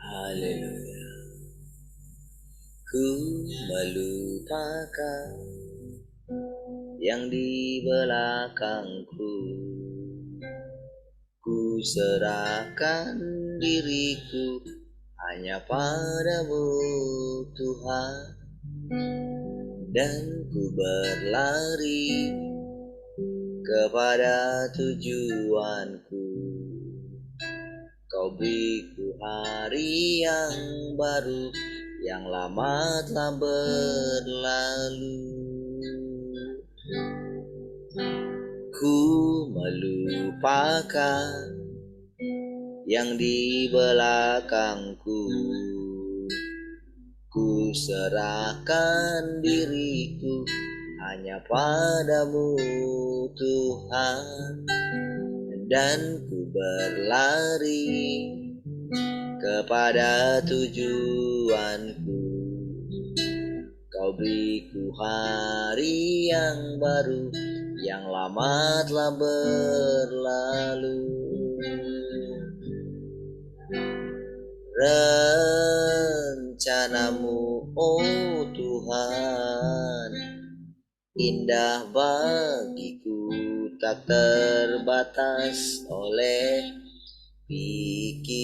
Haleluya. Ku melupakan yang di belakangku. Ku serahkan diriku hanya padamu Tuhan. Dan ku berlari kepada tujuanku. Kau beriku hari yang baru, yang lama telah berlalu. Ku melupakan yang di belakangku. Ku serahkan diriku hanya padamu Tuhan. Dan ku berlari kepada tujuanku. Kau beriku hari yang baru, yang lama telah berlalu. Rencanamu, oh Tuhan, indah bagiku, tak terbatas oleh pikiranku.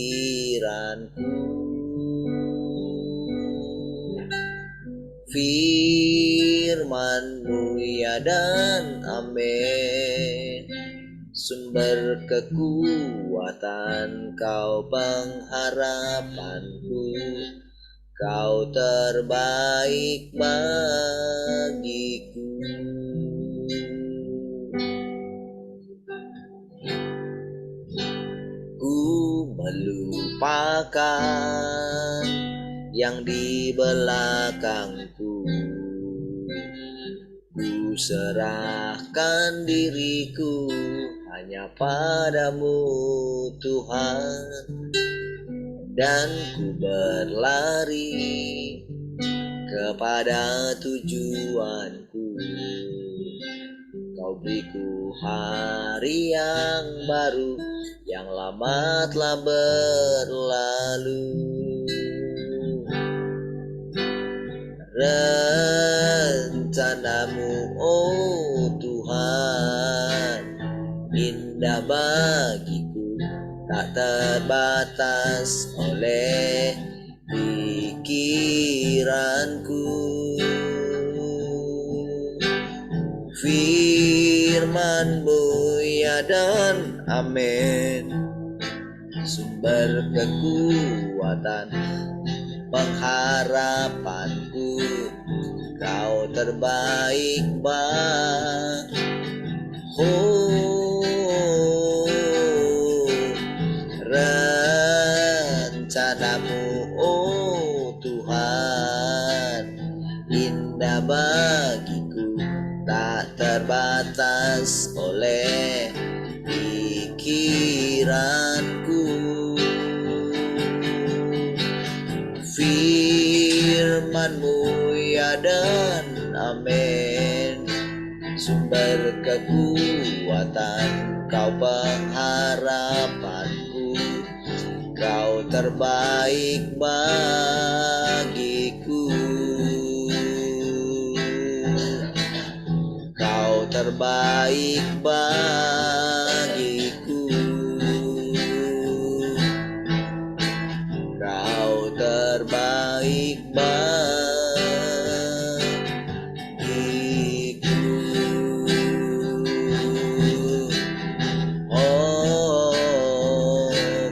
Firman-Mu ya dan amin, sumber kekuatan, Kau pengharapanku, Kau terbaik bagiku. Ku melupakan yang di belakangku. Ku serahkan diriku hanya padamu Tuhan. Dan ku berlari kepada tujuanku. Kau beriku hari yang baru, yang lama telah berlalu. Rencanamu, oh Tuhan, indah bagiku, tak terbatas oleh pikiranku. Firman-Mu ya dan amin, sumber kekuatan, pengharapanku, Kau terbaik rencanamu, oh Tuhan, indah bagiku, tak terbatas oleh pikiranku. Firman-Mu ya dan amin, sumber kekuatan, Kau pengharapanku, Kau terbaik bagiku. Kau terbaik bagiku. Kau terbaik bagiku. Oh,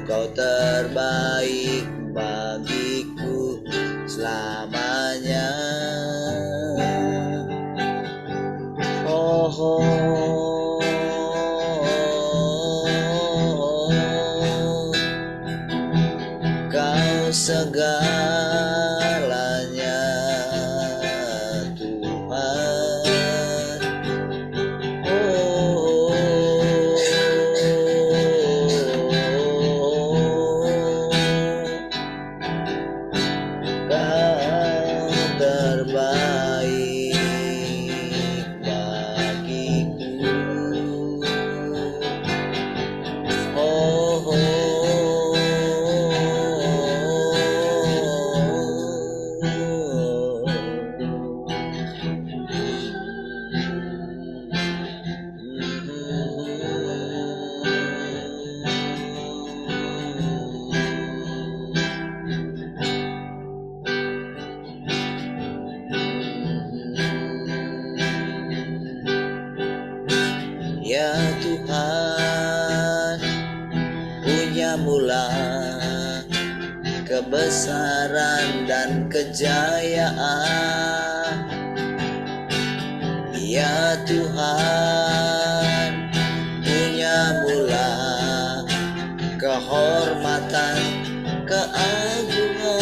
Kau terbaik bagiku selamanya. Kau segalanya Tuhan. Kau terbaik bagiku. Ya Tuhan, punya mula kebesaran dan kejayaan. Ya Tuhan, punya mula kehormatan, keagungan,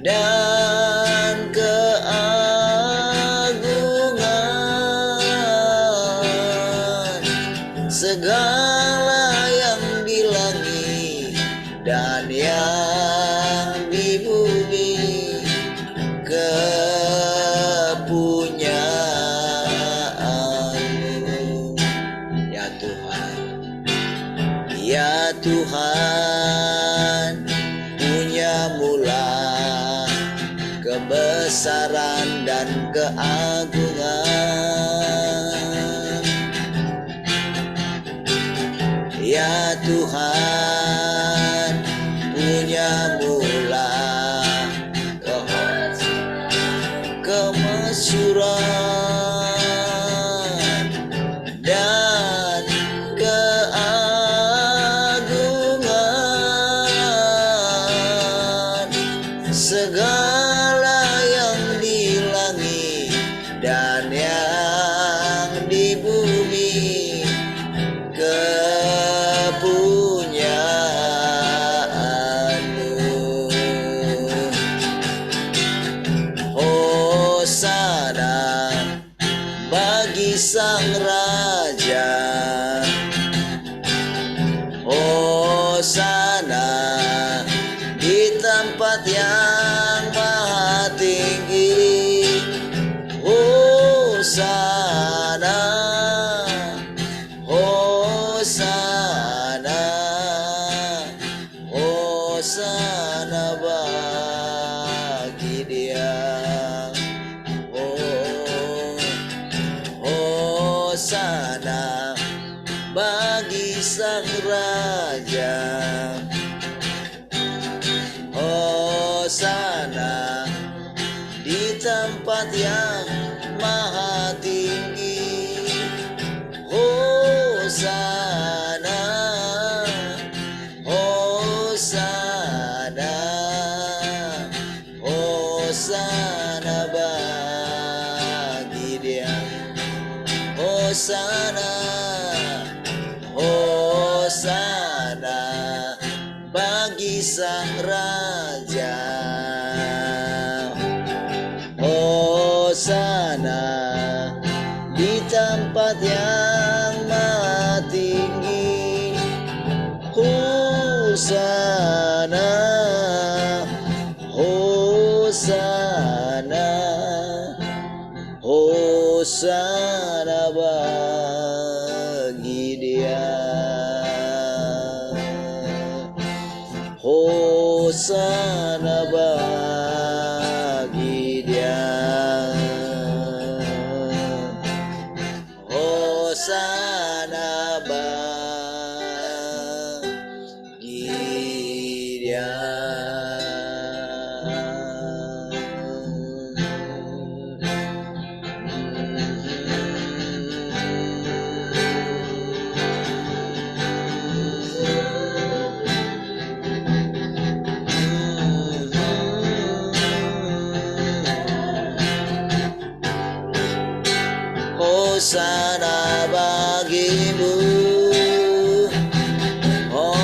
dan keagungan. Segala yang di langit dan yang di bumi kepunyaanmu. Ya Tuhan, ya Tuhan, punya mula kebesaran dan keagungan. Ya Tuhan, punya mula kemasyuran dan keagungan. Segala yang di langit dan yang di bumi kepunyaanmu. Hosana bagi Sang Raja, hosana di tempat yang maha tinggi. Hosana, hosana, hosana bagi Dia. Hosana bagi Sang Raja, hosana di tempat yang maha tinggi. Hosana, hosana, hosana bagi Dia. Hosana, hosana bagi Sang Raja, hosana di tempat yang maha tinggi. Hosana, hosana, hosana bagi Dia. Hosana bagi Dia. Hosana bagi Dia. Hosana bagimu, oh,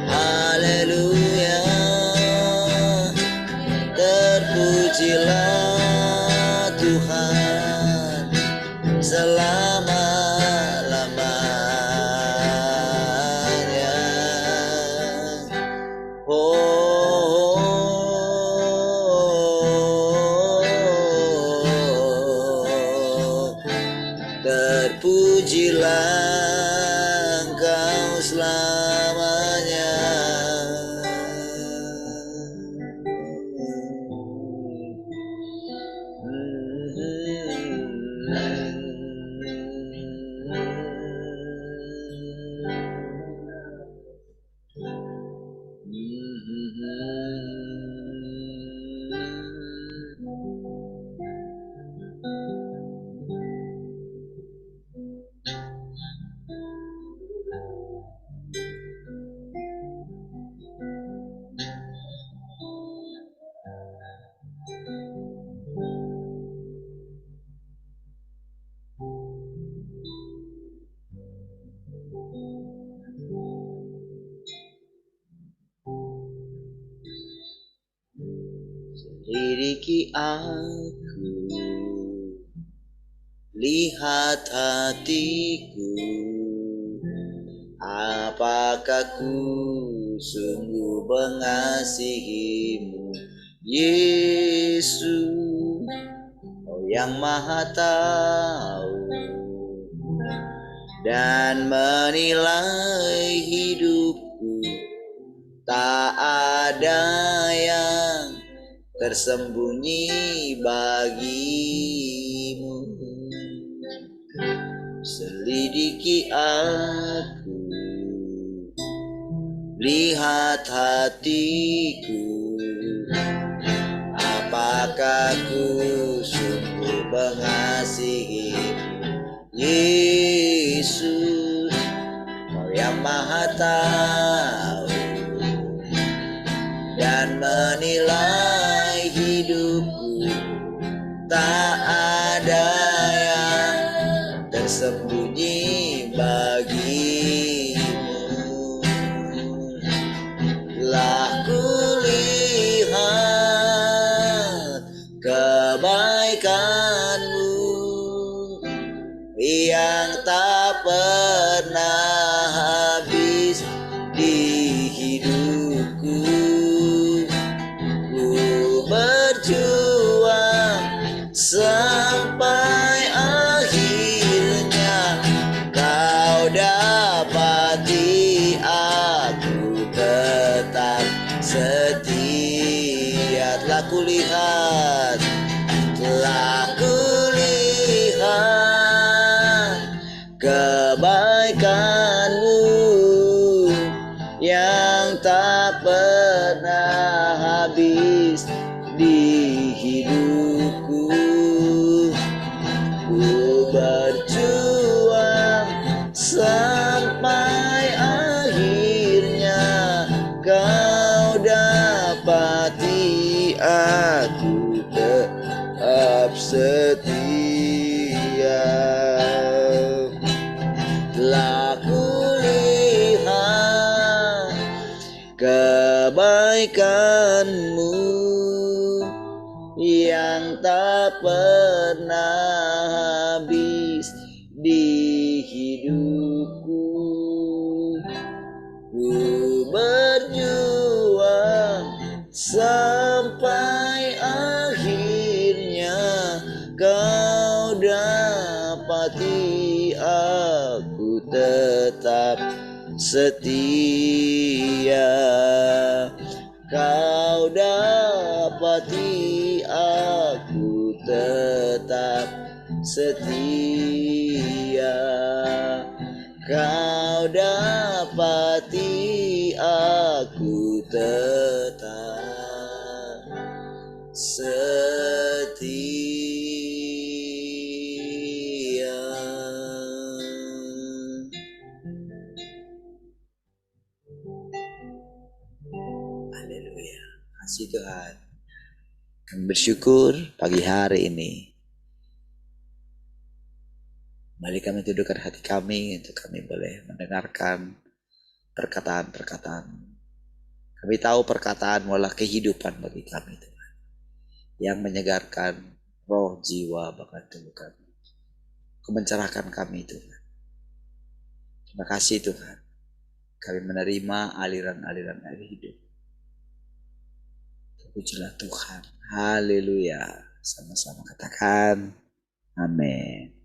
haleluya, terpujilah Tuhan selama-lamanya. Selidiki aku, lihat hatiku, apakah ku sungguh mengasihimu, Yesus, Kau yang Maha Tahu dan menilai hidupku. Tak ada yang tersembunyi bagimu. Selidiki aku, lihat hatiku, apakah ku sungguh mengasihimu, Yesus, Kau yang Maha Tahu dan menilai hidupku. Tak ada yang tersembunyi bagimu. Telah kulihat kebaikanmu yang tak pernah habis di hidupku. Ku berjuang sampai akhirnya Kau dapati aku tetap setia. Telah kulihat kebaikanmu yang tak pernah habis di hidupku. Ku berjuang sampai akhirnya Kau dapati aku tetap setia. Telah kulihat kebaikanmu yang tak pernah habis di hidupku. Ku berjuang sampai akhirnya Kau dapati aku tetap setia. Kau dapati aku tetap setia. Kau dapati aku tetap setia. Haleluya. Kasih Tuhan. Kami bersyukur pagi hari ini. Mari kami tundukkan hati kami untuk kami boleh mendengarkan perkataan-perkataan. Kami tahu perkataan adalah kehidupan bagi kami Tuhan. Yang menyegarkan roh, jiwa, bahkan tubuh kami. Kau mencerahkan kami Tuhan. Terima kasih Tuhan. Kami menerima aliran-aliran air hidup. Pujilah Tuhan. Haleluya. Sama-sama katakan amin.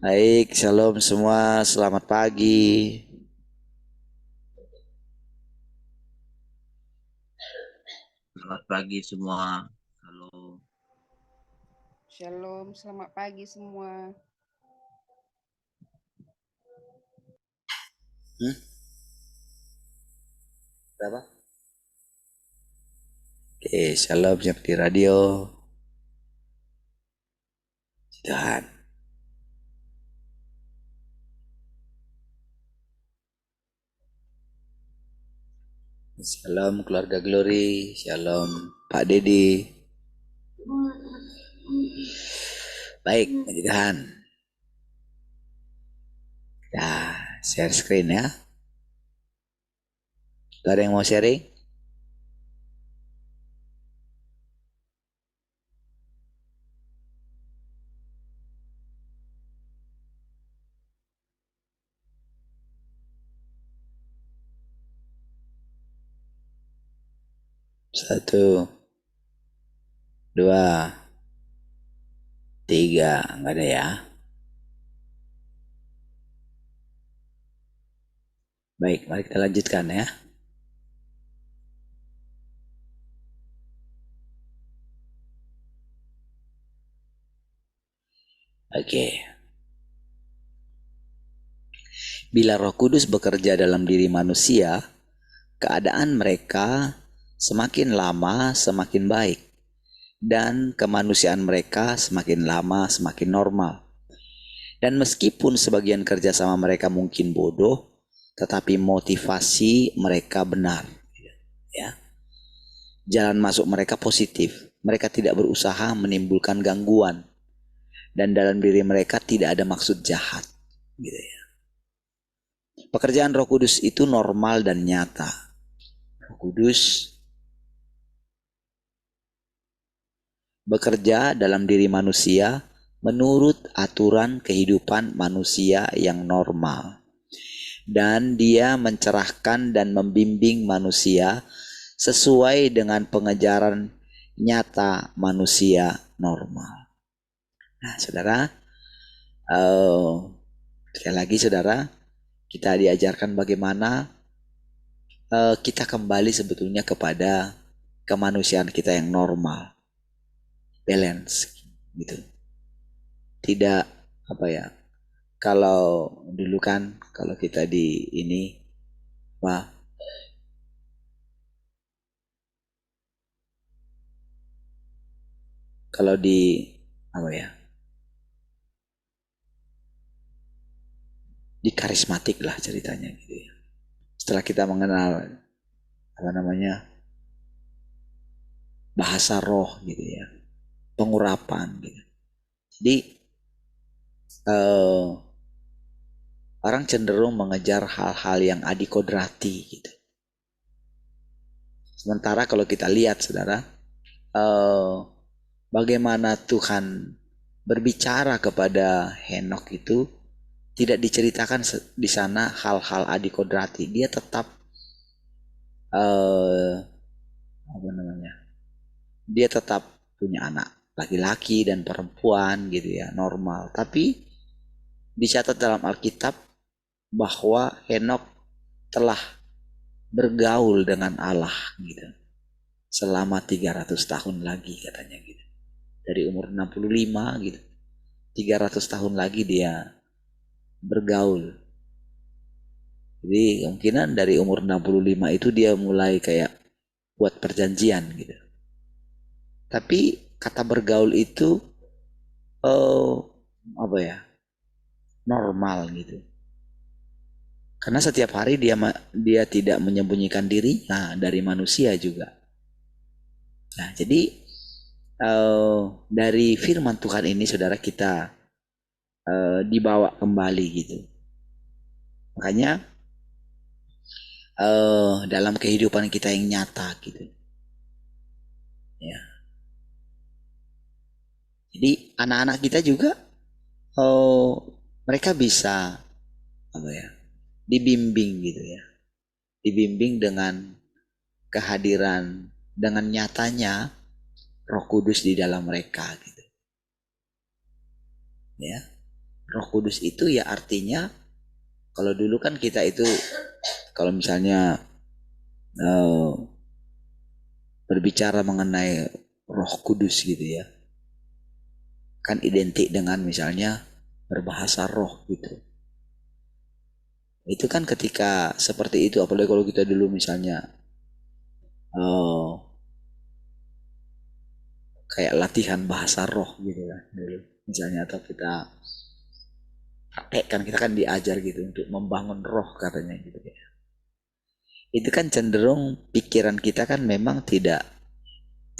Baik, shalom semua, selamat pagi. Selamat pagi semua. Halo. Shalom, selamat pagi semua. Berapa? Oke, shalom yang di radio. Tuhan. Shalom keluarga Glory, shalom Pak Dedi. Baik, puji Tuhan. Ya, share screen ya. Ada yang mau sharing? 1, 2, 3. Nggak ada ya. Baik, mari kita lanjutkan ya. Oke. Bila Roh Kudus bekerja dalam diri manusia, keadaan mereka semakin lama semakin baik, dan kemanusiaan mereka semakin lama semakin normal. Dan meskipun sebagian kerjasama mereka mungkin bodoh, tetapi motivasi mereka benar. Ya. Jalan masuk mereka positif. Mereka tidak berusaha menimbulkan gangguan, dan dalam diri mereka tidak ada maksud jahat. Gitu ya. Pekerjaan Roh Kudus itu normal dan nyata. Roh Kudus bekerja dalam diri manusia menurut aturan kehidupan manusia yang normal. Dan dia mencerahkan dan membimbing manusia sesuai dengan pengejaran nyata manusia normal. Nah, saudara, sekali lagi saudara, kita diajarkan bagaimana kita kembali sebetulnya kepada kemanusiaan kita yang normal, balance, gitu. Tidak apa ya? Kalau dulu kan, kalau kita di ini, apa? Kalau di apa ya? Di karismatik lah ceritanya gitu ya. Setelah kita mengenal apa namanya? Bahasa roh gitu ya. Pengurapan gitu. Jadi orang cenderung mengejar hal-hal yang adikodrati gitu. Sementara kalau kita lihat saudara, bagaimana Tuhan berbicara kepada Henok itu tidak diceritakan di sana hal-hal adikodrati. Dia tetap apa namanya? Dia tetap punya anak laki-laki dan perempuan gitu ya, normal. Tapi dicatat dalam Alkitab bahwa Henok telah bergaul dengan Allah gitu selama 300 tahun lagi katanya gitu. Dari umur 65 gitu. 300 tahun lagi dia bergaul. Jadi kemungkinan dari umur 65 itu dia mulai kayak buat perjanjian gitu. Tapi kata bergaul itu apa ya? Normal gitu. Karena setiap hari dia tidak menyembunyikan diri dari manusia juga. Nah, jadi dari firman Tuhan ini saudara kita dibawa kembali gitu. Makanya dalam kehidupan kita yang nyata gitu. Ya. Jadi anak-anak kita juga mereka bisa apa ya? Dibimbing gitu ya. Dibimbing dengan kehadiran dengan nyatanya Roh Kudus di dalam mereka gitu. Ya. Roh Kudus itu ya artinya kalau dulu kan kita itu kalau misalnya berbicara mengenai Roh Kudus gitu ya, kan identik dengan misalnya berbahasa roh gitu. Itu kan ketika seperti itu, apalagi kalau kita dulu misalnya kayak latihan bahasa roh gitu kan dulu misalnya, atau kita praktekkan, kita kan diajar gitu untuk membangun roh katanya gitu ya. Itu kan cenderung pikiran kita kan memang tidak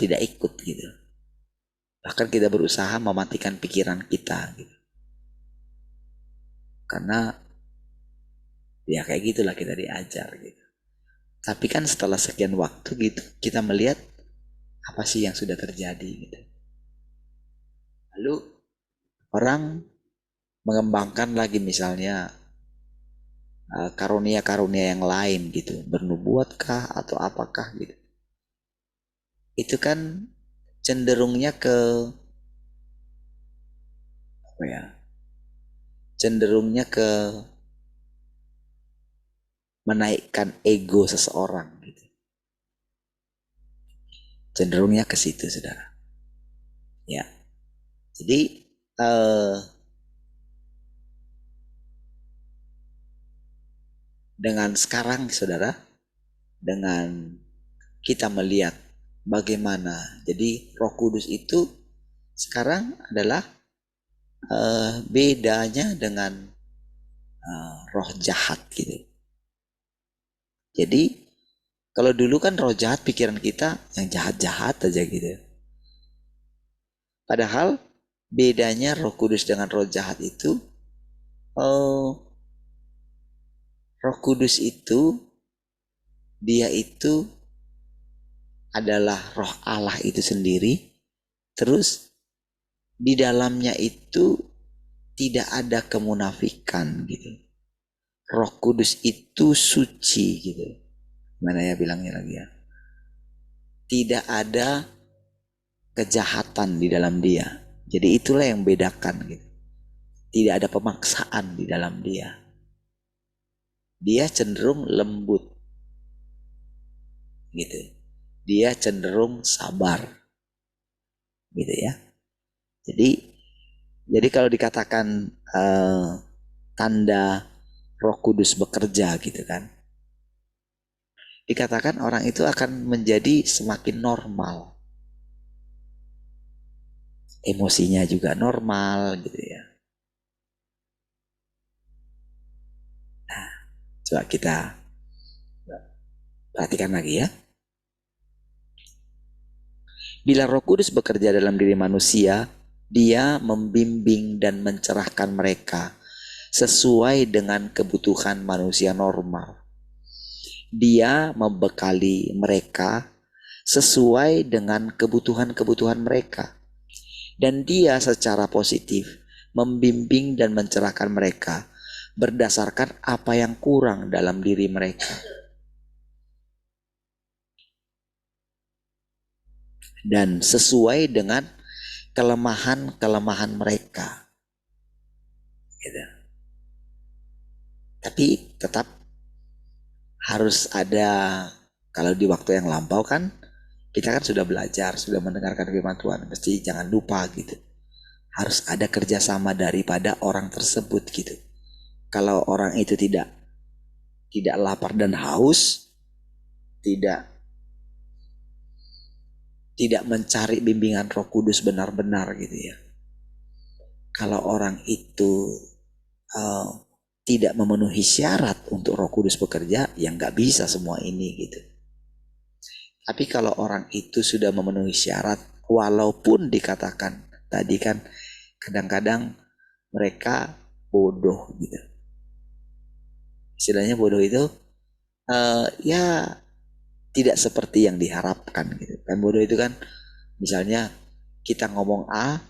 ikut gitu. Bahkan kita berusaha mematikan pikiran kita gitu. Karena ya kayak gitulah kita diajar gitu. Tapi kan setelah sekian waktu gitu kita melihat apa sih yang sudah terjadi gitu. Lalu orang mengembangkan lagi misalnya karunia-karunia yang lain gitu, bernubuatkah atau apakah gitu. itu kan cenderungnya ke apa ya? Cenderungnya ke menaikkan ego seseorang gitu. Cenderungnya ke situ, saudara. Ya, jadi dengan sekarang, saudara, dengan kita melihat bagaimana, jadi Roh Kudus itu sekarang adalah bedanya dengan roh jahat gitu. Jadi kalau dulu kan roh jahat pikiran kita yang jahat-jahat aja gitu. Padahal bedanya Roh Kudus dengan roh jahat itu, eh, Roh Kudus itu dia itu adalah roh Allah itu sendiri. Terus di dalamnya itu tidak ada kemunafikan gitu. Roh Kudus itu suci gitu. Mana ya bilangnya lagi ya? Tidak ada kejahatan di dalam dia. Jadi itulah yang bedakan gitu. Tidak ada pemaksaan di dalam dia. Dia cenderung lembut gitu. Dia cenderung sabar gitu ya. Jadi kalau dikatakan tanda Roh Kudus bekerja gitu kan. Dikatakan orang itu akan menjadi semakin normal. Emosinya juga normal gitu ya. Coba kita perhatikan lagi ya. Bila Roh Kudus bekerja dalam diri manusia, dia membimbing dan mencerahkan mereka sesuai dengan kebutuhan manusia normal. Dia membekali mereka sesuai dengan kebutuhan-kebutuhan mereka. Dan dia secara positif membimbing dan mencerahkan mereka berdasarkan apa yang kurang dalam diri mereka. Dan sesuai dengan kelemahan-kelemahan mereka. Gitu. Tapi tetap harus ada, kalau di waktu yang lampau kan, kita kan sudah belajar, sudah mendengarkan firman Tuhan. Mesti jangan lupa gitu. Harus ada kerjasama daripada orang tersebut gitu. Kalau orang itu tidak lapar dan haus, tidak mencari bimbingan Roh Kudus benar-benar gitu ya. Kalau orang itu uh, tidak memenuhi syarat untuk Roh Kudus bekerja, ya nggak bisa semua ini gitu. Tapi kalau orang itu sudah memenuhi syarat, walaupun dikatakan tadi kan kadang-kadang mereka bodoh gitu. Istilahnya bodoh itu ya tidak seperti yang diharapkan gitu. Kan bodoh itu kan misalnya kita ngomong A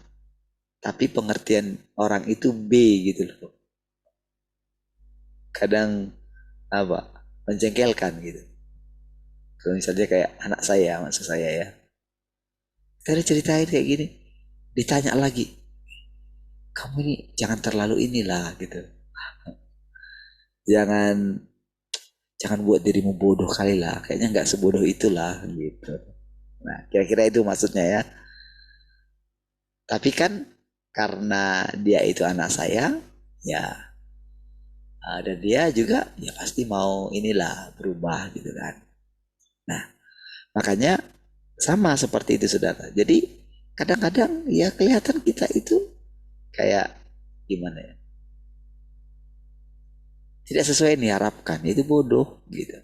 tapi pengertian orang itu B gitu loh. Kadang apa? Menjengkelkan gitu. Kalau misalnya kayak anak saya, maksud saya ya. Tadi ceritain kayak gini. Ditanya lagi, kamu ini jangan terlalu inilah gitu. Jangan jangan buat dirimu bodoh kali lah. Kayaknya nggak sebodoh itulah gitu. Nah, kira-kira itu maksudnya ya. Tapi kan karena dia itu anak saya, ya dan dia juga ya pasti mau inilah berubah gitu kan. Nah, makanya sama seperti itu saudara. Jadi kadang-kadang ya kelihatan kita itu kayak gimana ya, tidak sesuai yang diharapkan, itu bodoh gitu.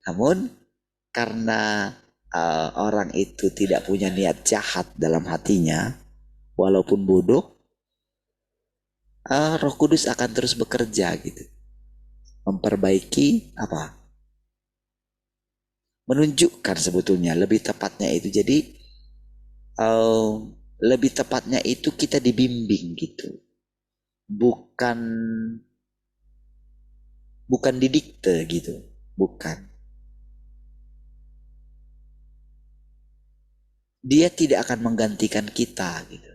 Namun karena orang itu tidak punya niat jahat dalam hatinya, walaupun bodoh, Roh Kudus akan terus bekerja gitu, memperbaiki apa, menunjukkan sebetulnya lebih tepatnya itu. Jadi lebih tepatnya itu kita dibimbing gitu, bukan didikte gitu, bukan. dia tidak akan menggantikan kita gitu.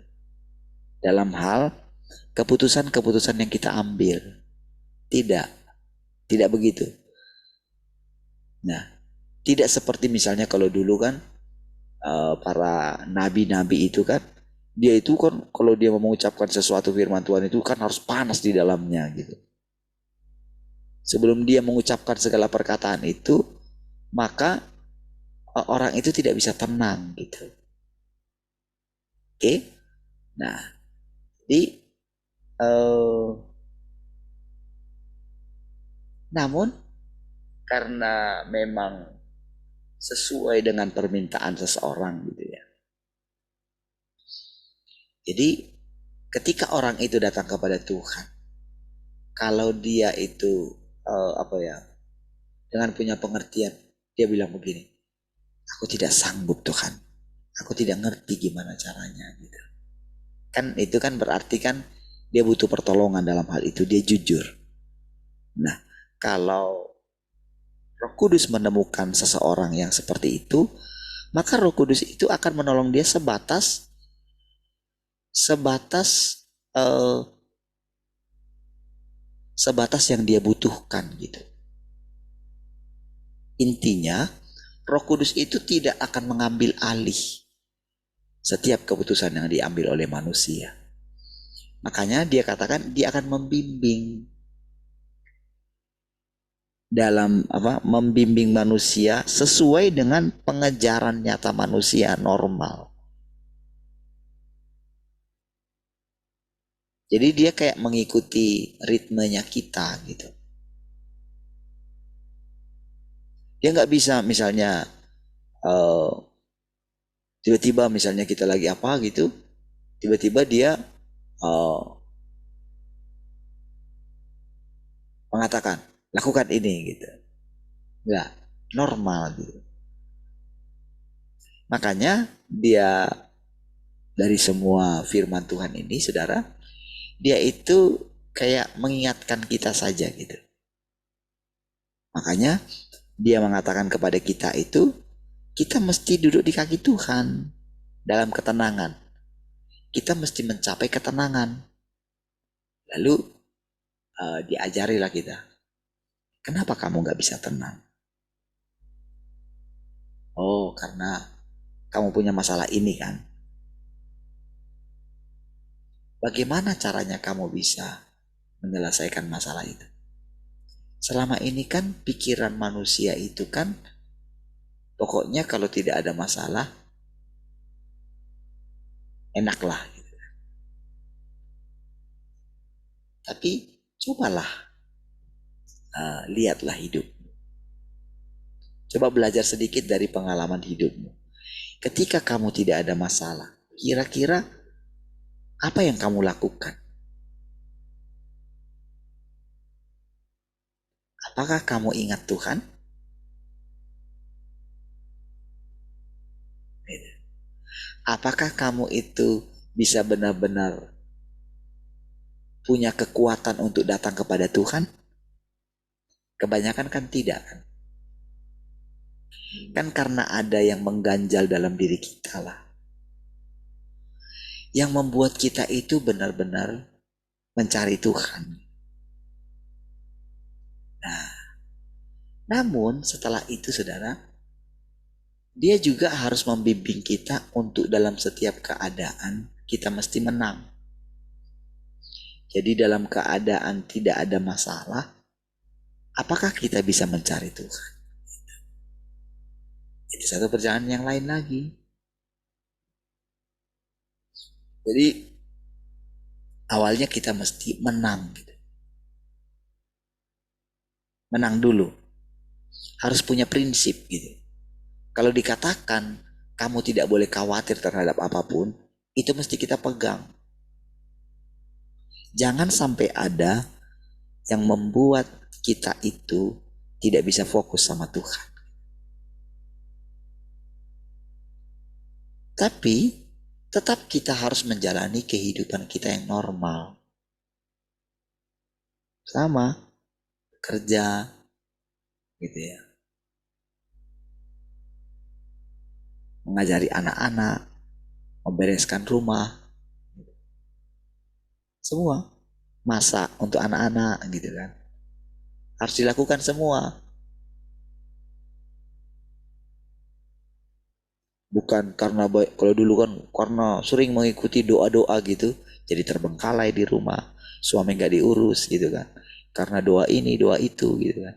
Dalam hal keputusan-keputusan yang kita ambil. Tidak, tidak begitu. Nah, tidak seperti misalnya kalau dulu kan para nabi-nabi itu kan, dia itu kan kalau dia mau mengucapkan sesuatu firman Tuhan itu kan harus panas di dalamnya gitu. Sebelum dia mengucapkan segala perkataan itu, maka orang itu tidak bisa tenang gitu. Oke? Nah, jadi namun karena memang sesuai dengan permintaan seseorang gitu ya. Jadi ketika orang itu datang kepada Tuhan, kalau dia itu apa ya, dengan punya pengertian, dia bilang begini, aku tidak sanggup Tuhan, aku tidak ngerti gimana caranya gitu. Kan itu kan berarti kan dia butuh pertolongan dalam hal itu, dia jujur. Nah, kalau Roh Kudus menemukan seseorang yang seperti itu, maka Roh Kudus itu akan menolong dia sebatas eh, sebatas yang dia butuhkan gitu. Intinya, Roh Kudus itu tidak akan mengambil alih setiap keputusan yang diambil oleh manusia. Makanya dia katakan dia akan membimbing dalam apa? Membimbing manusia sesuai dengan pengejaran nyata manusia normal. Jadi dia kayak mengikuti ritmenya kita gitu. Dia nggak bisa misalnya uh, tiba-tiba misalnya kita lagi apa gitu, tiba-tiba dia uh, mengatakan lakukan ini gitu. Nggak normal gitu. Makanya dia dari semua firman Tuhan ini, saudara, dia itu kayak mengingatkan kita saja gitu. Makanya dia mengatakan kepada kita itu, kita mesti duduk di kaki Tuhan dalam ketenangan. Kita mesti mencapai ketenangan. Lalu diajarilah kita. Kenapa kamu nggak bisa tenang? Oh, karena kamu punya masalah ini kan. Bagaimana caranya kamu bisa menyelesaikan masalah itu? Selama ini kan pikiran manusia itu kan pokoknya kalau tidak ada masalah enaklah gitu. Tapi cobalah lihatlah hidup. Coba belajar sedikit dari pengalaman hidupmu. Ketika kamu tidak ada masalah, kira-kira apa yang kamu lakukan? Apakah kamu ingat Tuhan? Apakah kamu itu bisa benar-benar punya kekuatan untuk datang kepada Tuhan? Kebanyakan kan tidak kan? Kan karena ada yang mengganjal dalam diri kita lah. Yang membuat kita itu benar-benar mencari Tuhan. Nah, namun setelah itu saudara, dia juga harus membimbing kita untuk dalam setiap keadaan kita mesti menang. Jadi dalam keadaan tidak ada masalah, apakah kita bisa mencari Tuhan? Itu satu perjalanan yang lain lagi. Jadi awalnya kita mesti menang gitu. Menang dulu. Harus punya prinsip gitu. Kalau dikatakan kamu tidak boleh khawatir terhadap apapun, itu mesti kita pegang. Jangan sampai ada yang membuat kita itu tidak bisa fokus sama Tuhan. Tapi tetap kita harus menjalani kehidupan kita yang normal. Sama kerja gitu ya. mengajari anak-anak, membereskan rumah, semua. Masak untuk anak-anak gitu kan. Harus dilakukan semua. Bukan karena baik, kalau dulu kan karena sering mengikuti doa-doa gitu, jadi terbengkalai di rumah, suami nggak diurus gitu kan. Karena doa ini, doa itu gitu kan.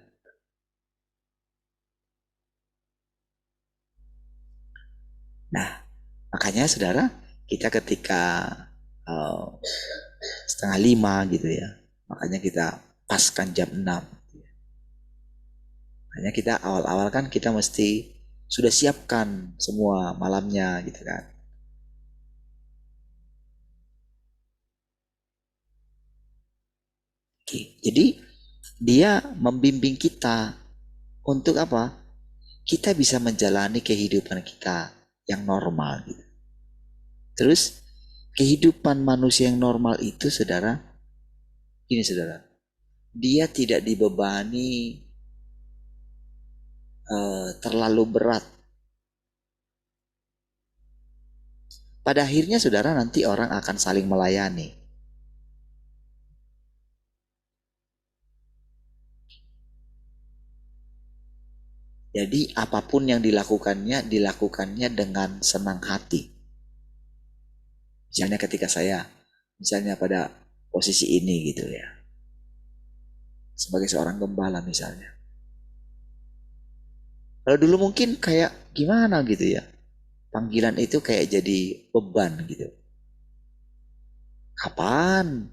Nah, makanya saudara, kita ketika uh, 4:30 gitu ya, makanya kita paskan jam 6. Makanya kita awal-awal kan kita mesti sudah siapkan semua malamnya gitu kan. Oke, jadi dia membimbing kita untuk apa? Kita bisa menjalani kehidupan kita yang normal gitu. Terus kehidupan manusia yang normal itu saudara, ini saudara, dia tidak dibebani terlalu berat. Pada akhirnya saudara nanti orang akan saling melayani. Jadi apapun yang dilakukannya dengan senang hati. Misalnya ketika saya, misalnya pada posisi ini gitu ya, sebagai seorang gembala misalnya. Kalau dulu mungkin kayak gimana gitu ya, panggilan itu kayak jadi beban gitu. Kapan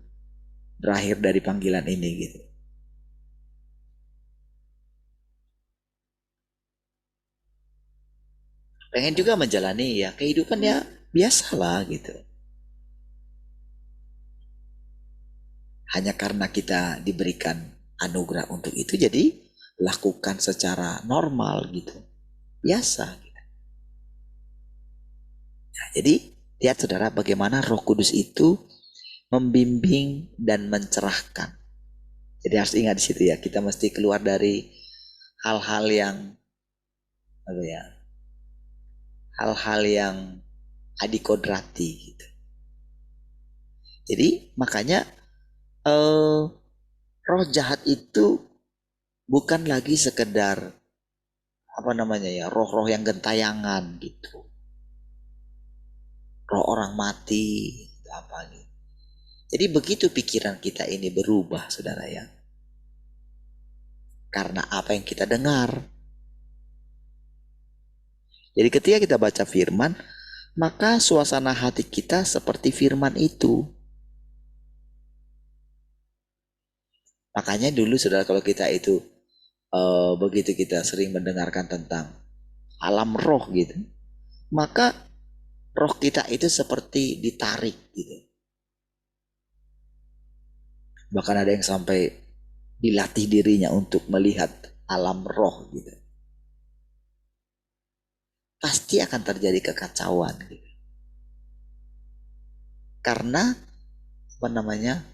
berakhir dari panggilan ini gitu. Pengen juga menjalani ya kehidupan ya biasalah gitu. Hanya karena kita diberikan anugerah untuk itu jadi lakukan secara normal gitu. Biasa gitu. Nah, jadi lihat saudara bagaimana Roh Kudus itu membimbing dan mencerahkan. Jadi harus ingat di situ ya, kita mesti keluar dari hal-hal yang apa ya? Hal-hal yang adikodrati gitu. Jadi makanya roh jahat itu bukan lagi sekedar apa namanya ya, roh-roh yang gentayangan gitu. Roh orang mati gitu, apa gitu. Jadi begitu pikiran kita ini berubah saudara ya. Karena apa yang kita dengar. Jadi ketika kita baca firman, maka suasana hati kita seperti firman itu. Makanya dulu saudara kalau kita itu begitu kita sering mendengarkan tentang alam roh gitu, maka roh kita itu seperti ditarik gitu. Bahkan ada yang sampai dilatih dirinya untuk melihat alam roh gitu. Pasti akan terjadi kekacauan gitu. Karena apa namanya?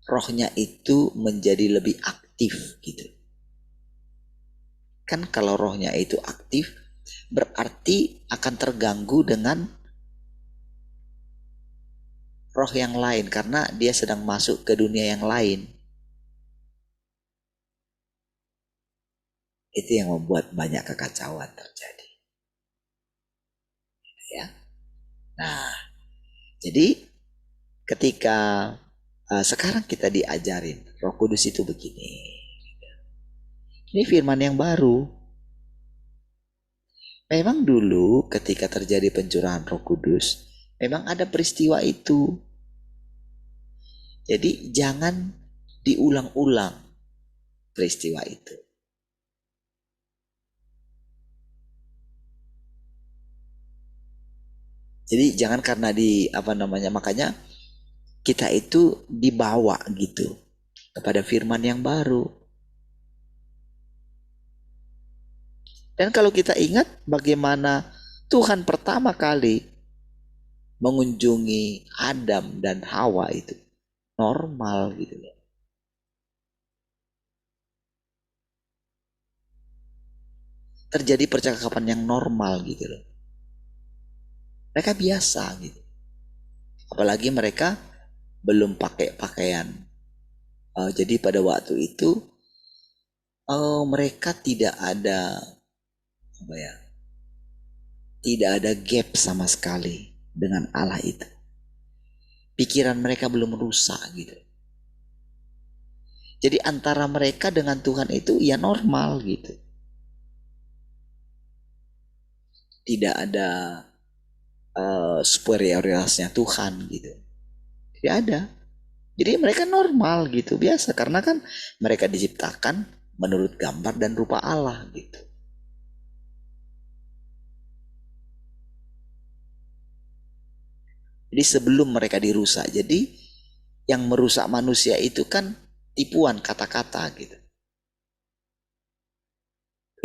Rohnya itu menjadi lebih aktif gitu. Kan kalau rohnya itu aktif berarti akan terganggu dengan roh yang lain karena dia sedang masuk ke dunia yang lain. Itu yang membuat banyak kekacauan terjadi. Ya. Nah, jadi ketika sekarang kita diajarin Roh Kudus itu begini. Ini firman yang baru. Memang dulu ketika terjadi pencurahan Roh Kudus, memang ada peristiwa itu. Jadi jangan diulang-ulang peristiwa itu. Jadi jangan karena di apa namanya, makanya kita itu dibawa gitu kepada firman yang baru. Dan kalau kita ingat bagaimana Tuhan pertama kali mengunjungi Adam dan Hawa itu normal gitu loh. terjadi percakapan yang normal gitu loh. Mereka biasa gitu. Apalagi mereka belum pakai pakaian. Jadi pada waktu itu mereka tidak ada apa ya? Tidak ada gap sama sekali dengan Allah itu. Pikiran mereka belum rusak gitu. Jadi antara mereka dengan Tuhan itu ya normal gitu. Tidak ada superioritasnya Tuhan gitu. Tidak ada. Jadi mereka normal gitu, biasa. Karena kan mereka diciptakan menurut gambar dan rupa Allah gitu. Jadi sebelum mereka dirusak, jadi yang merusak manusia itu kan tipuan kata-kata gitu.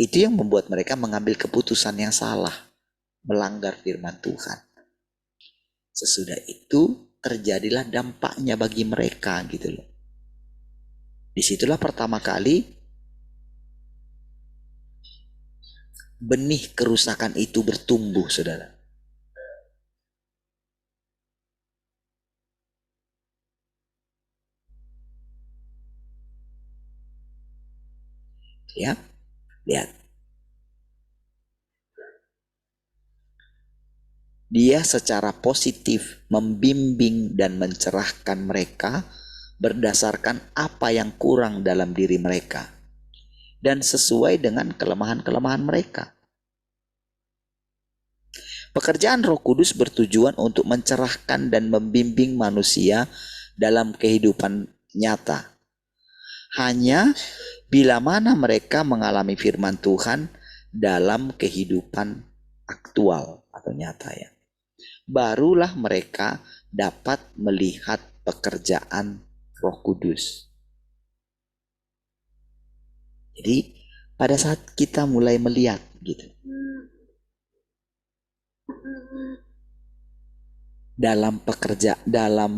Itu yang membuat mereka mengambil keputusan yang salah, melanggar firman Tuhan. Sesudah itu terjadilah dampaknya bagi mereka gitu loh. Disitulah pertama kali benih kerusakan itu bertumbuh, saudara. Ya, lihat. Dia secara positif membimbing dan mencerahkan mereka berdasarkan apa yang kurang dalam diri mereka dan sesuai dengan kelemahan-kelemahan mereka. Pekerjaan Roh Kudus bertujuan untuk mencerahkan dan membimbing manusia dalam kehidupan nyata. Hanya bila mana mereka mengalami firman Tuhan dalam kehidupan aktual atau nyata ya, barulah mereka dapat melihat pekerjaan Roh Kudus. Jadi pada saat kita mulai melihat gitu, dalam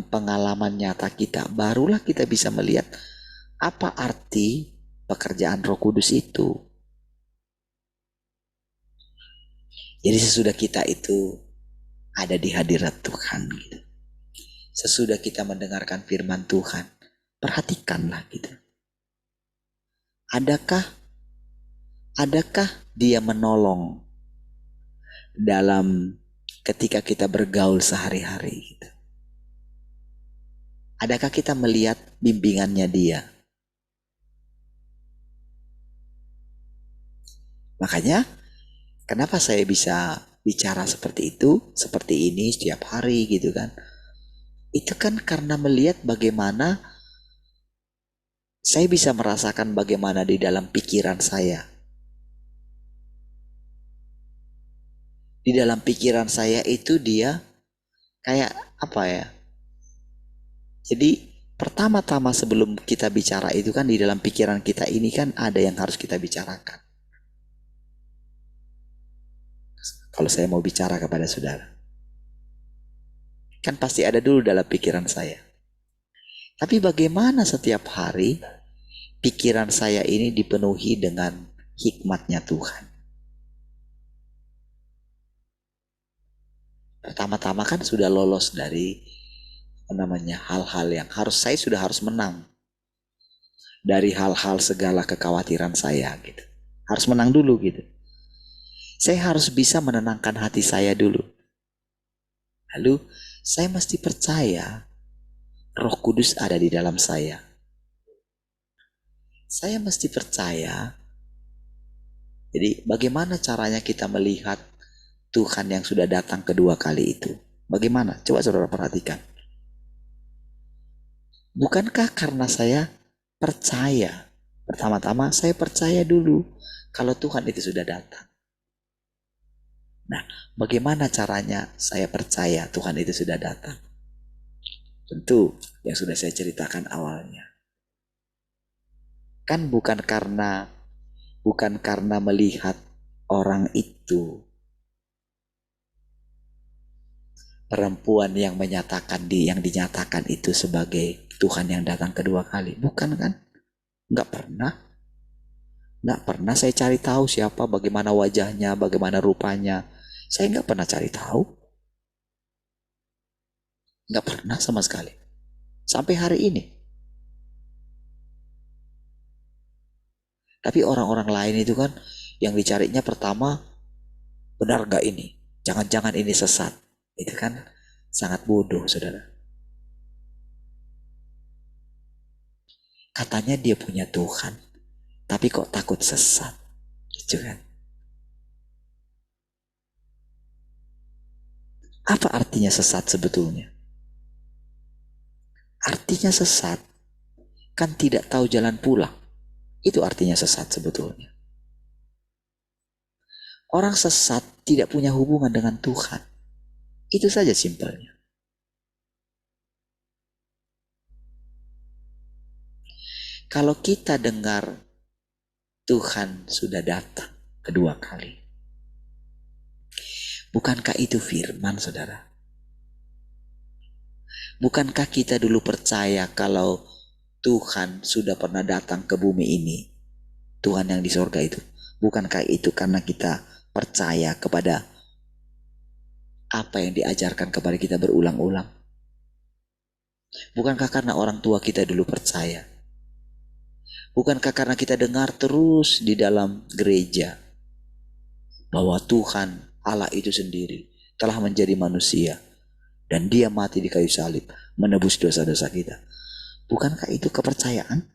pengalaman nyata kita, barulah kita bisa melihat apa arti pekerjaan Roh Kudus itu. Jadi sesudah kita itu ada di hadirat Tuhan gitu, sesudah kita mendengarkan firman Tuhan, perhatikanlah gitu. Adakah dia menolong dalam ketika kita bergaul sehari-hari gitu? Adakah kita melihat bimbingannya dia? Makanya kenapa saya bisa bicara seperti itu, seperti ini setiap hari gitu kan? Itu kan karena melihat bagaimana saya bisa merasakan bagaimana di dalam pikiran saya. Di dalam pikiran saya itu dia kayak apa ya? Jadi pertama-tama sebelum kita bicara itu kan di dalam pikiran kita ini kan ada yang harus kita bicarakan. Kalau saya mau bicara kepada saudara, kan pasti ada dulu dalam pikiran saya. Tapi bagaimana setiap hari pikiran saya ini dipenuhi dengan hikmatnya Tuhan? Pertama-tama kan sudah lolos dari hal-hal yang saya sudah harus menang dari hal-hal segala kekhawatiran saya gitu. Harus menang dulu gitu. Saya harus bisa menenangkan hati saya dulu. Lalu saya mesti percaya Roh Kudus ada di dalam saya. Saya mesti percaya. Jadi bagaimana caranya kita melihat Tuhan yang sudah datang kedua kali itu? Bagaimana? Coba saudara perhatikan. Bukankah karena saya percaya? Pertama-tama saya percaya dulu kalau Tuhan itu sudah datang. Nah, bagaimana caranya saya percaya Tuhan itu sudah datang? Tentu yang sudah saya ceritakan awalnya. Kan bukan karena melihat orang itu, perempuan yang dinyatakan itu sebagai Tuhan yang datang kedua kali. Bukan kan? Enggak pernah. Nggak pernah saya cari tahu siapa, bagaimana wajahnya, bagaimana rupanya. Saya nggak pernah cari tahu. Nggak pernah sama sekali. Sampai hari ini. Tapi orang-orang lain itu kan yang dicarinya pertama, benar nggak ini? Jangan-jangan ini sesat. Itu kan sangat bodoh, saudara. Katanya dia punya Tuhan, tapi kok takut sesat. Gitu kan. Apa artinya sesat sebetulnya? Artinya sesat kan tidak tahu jalan pulang. Itu artinya sesat sebetulnya. Orang sesat tidak punya hubungan dengan Tuhan. Itu saja simpelnya. Kalau kita dengar Tuhan sudah datang kedua kali, bukankah itu firman, saudara? Bukankah kita dulu percaya kalau Tuhan sudah pernah datang ke bumi ini, Tuhan yang di sorga itu? Bukankah itu karena kita percaya kepada apa yang diajarkan kepada kita berulang-ulang? Bukankah karena orang tua kita dulu percaya? Bukankah karena kita dengar terus di dalam gereja bahwa Tuhan Allah itu sendiri telah menjadi manusia dan dia mati di kayu salib menebus dosa-dosa kita? Bukankah itu kepercayaan?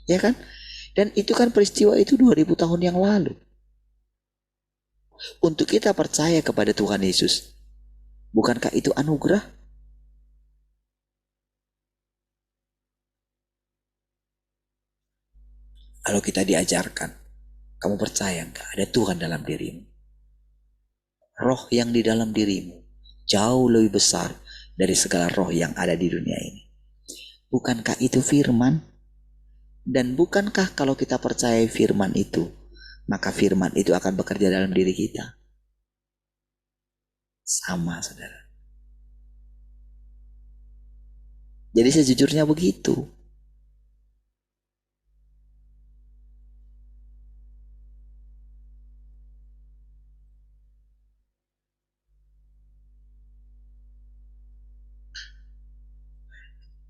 Ya kan? Dan itu kan peristiwa itu 2000 tahun yang lalu. Untuk kita percaya kepada Tuhan Yesus, bukankah itu anugerah? Kalau kita diajarkan, kamu percaya enggak ada Tuhan dalam dirimu? Roh yang di dalam dirimu jauh lebih besar dari segala roh yang ada di dunia ini. Bukankah itu firman? Dan bukankah kalau kita percaya firman itu, maka firman itu akan bekerja dalam diri kita? Sama, saudara. Jadi sejujurnya begitu.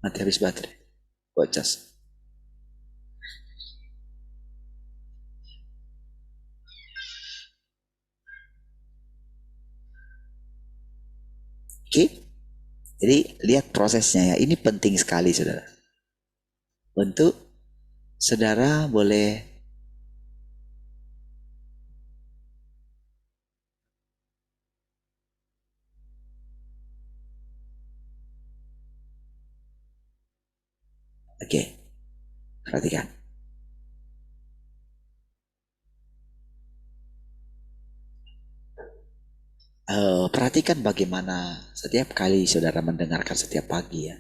Mati habis baterai. Bocas. Oke. Jadi lihat prosesnya ya. Ini penting sekali, saudara. Untuk saudara boleh oke. Perhatikan. Perhatikan bagaimana setiap kali saudara mendengarkan setiap pagi ya.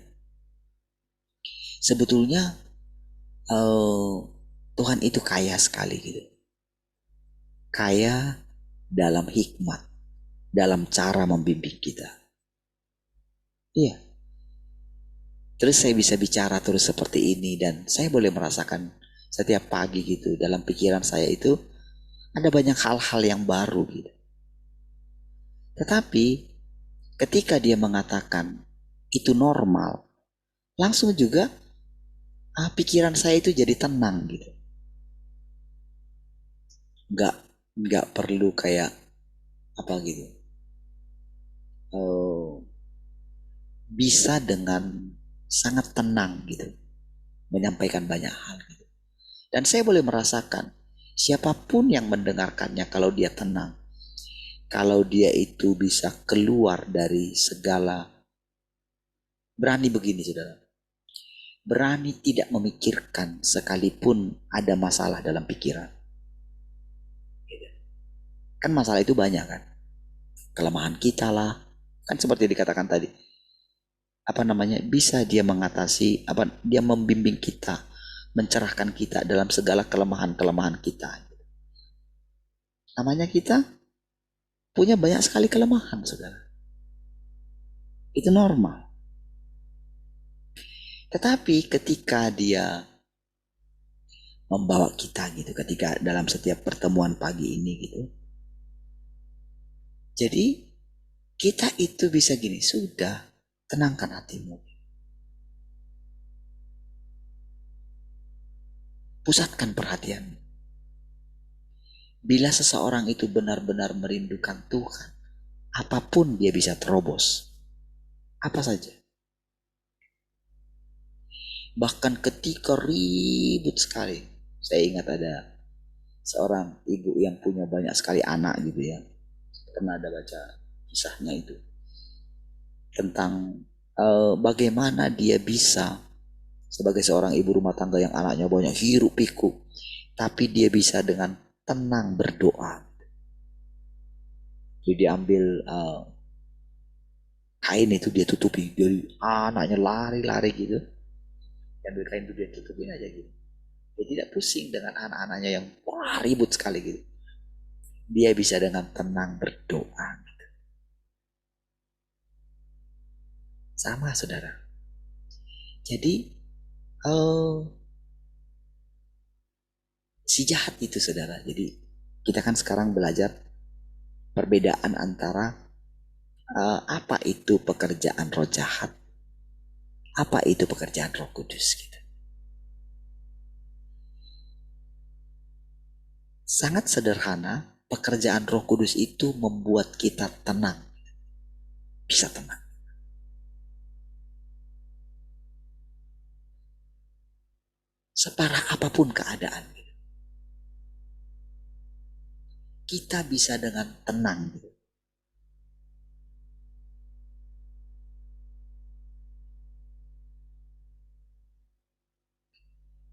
Sebetulnya Tuhan itu kaya sekali gitu. Kaya dalam hikmat, dalam cara membimbing kita. Iya. Terus saya bisa bicara terus seperti ini dan saya boleh merasakan setiap pagi gitu dalam pikiran saya itu ada banyak hal-hal yang baru gitu. Tetapi ketika dia mengatakan itu normal, langsung juga pikiran saya itu jadi tenang gitu. Nggak nggak perlu kayak apa gitu. Bisa dengan sangat tenang gitu menyampaikan banyak hal gitu. Dan saya boleh merasakan siapapun yang mendengarkannya kalau dia tenang, kalau dia itu bisa keluar dari segala, berani begini saudara, berani tidak memikirkan sekalipun ada masalah dalam pikiran. Kan masalah itu banyak kan, kelemahan kita lah, kan seperti dikatakan tadi, apa namanya, bisa dia mengatasi, apa dia membimbing kita, mencerahkan kita dalam segala kelemahan-kelemahan kita. Namanya kita punya banyak sekali kelemahan, saudara. Itu normal. Tetapi ketika dia membawa kita gitu, ketika dalam setiap pertemuan pagi ini gitu, jadi kita itu bisa gini, sudah tenangkan hatimu. Pusatkan perhatian. Bila seseorang itu benar-benar merindukan Tuhan, apapun dia bisa terobos. Apa saja. Bahkan ketika ribut sekali. Saya ingat ada seorang ibu yang punya banyak sekali anak gitu ya. Pernah ada baca kisahnya itu. Tentang bagaimana dia bisa sebagai seorang ibu rumah tangga yang anaknya banyak hiruk pikuk. Tapi dia bisa dengan tenang berdoa. Jadi diambil kain itu dia tutupi. Jadi anaknya lari-lari gitu. Ambil kain itu dia tutupin aja gitu. Dia tidak pusing dengan anak-anaknya yang wah ribut sekali gitu. Dia bisa dengan tenang berdoa. Gitu. Sama saudara. Jadi si jahat itu saudara. Jadi kita kan sekarang belajar perbedaan antara apa itu pekerjaan roh jahat, apa itu pekerjaan Roh Kudus gitu. Sangat sederhana, pekerjaan Roh Kudus itu membuat kita tenang. Bisa tenang. Separah apapun keadaan. Kita bisa dengan tenang.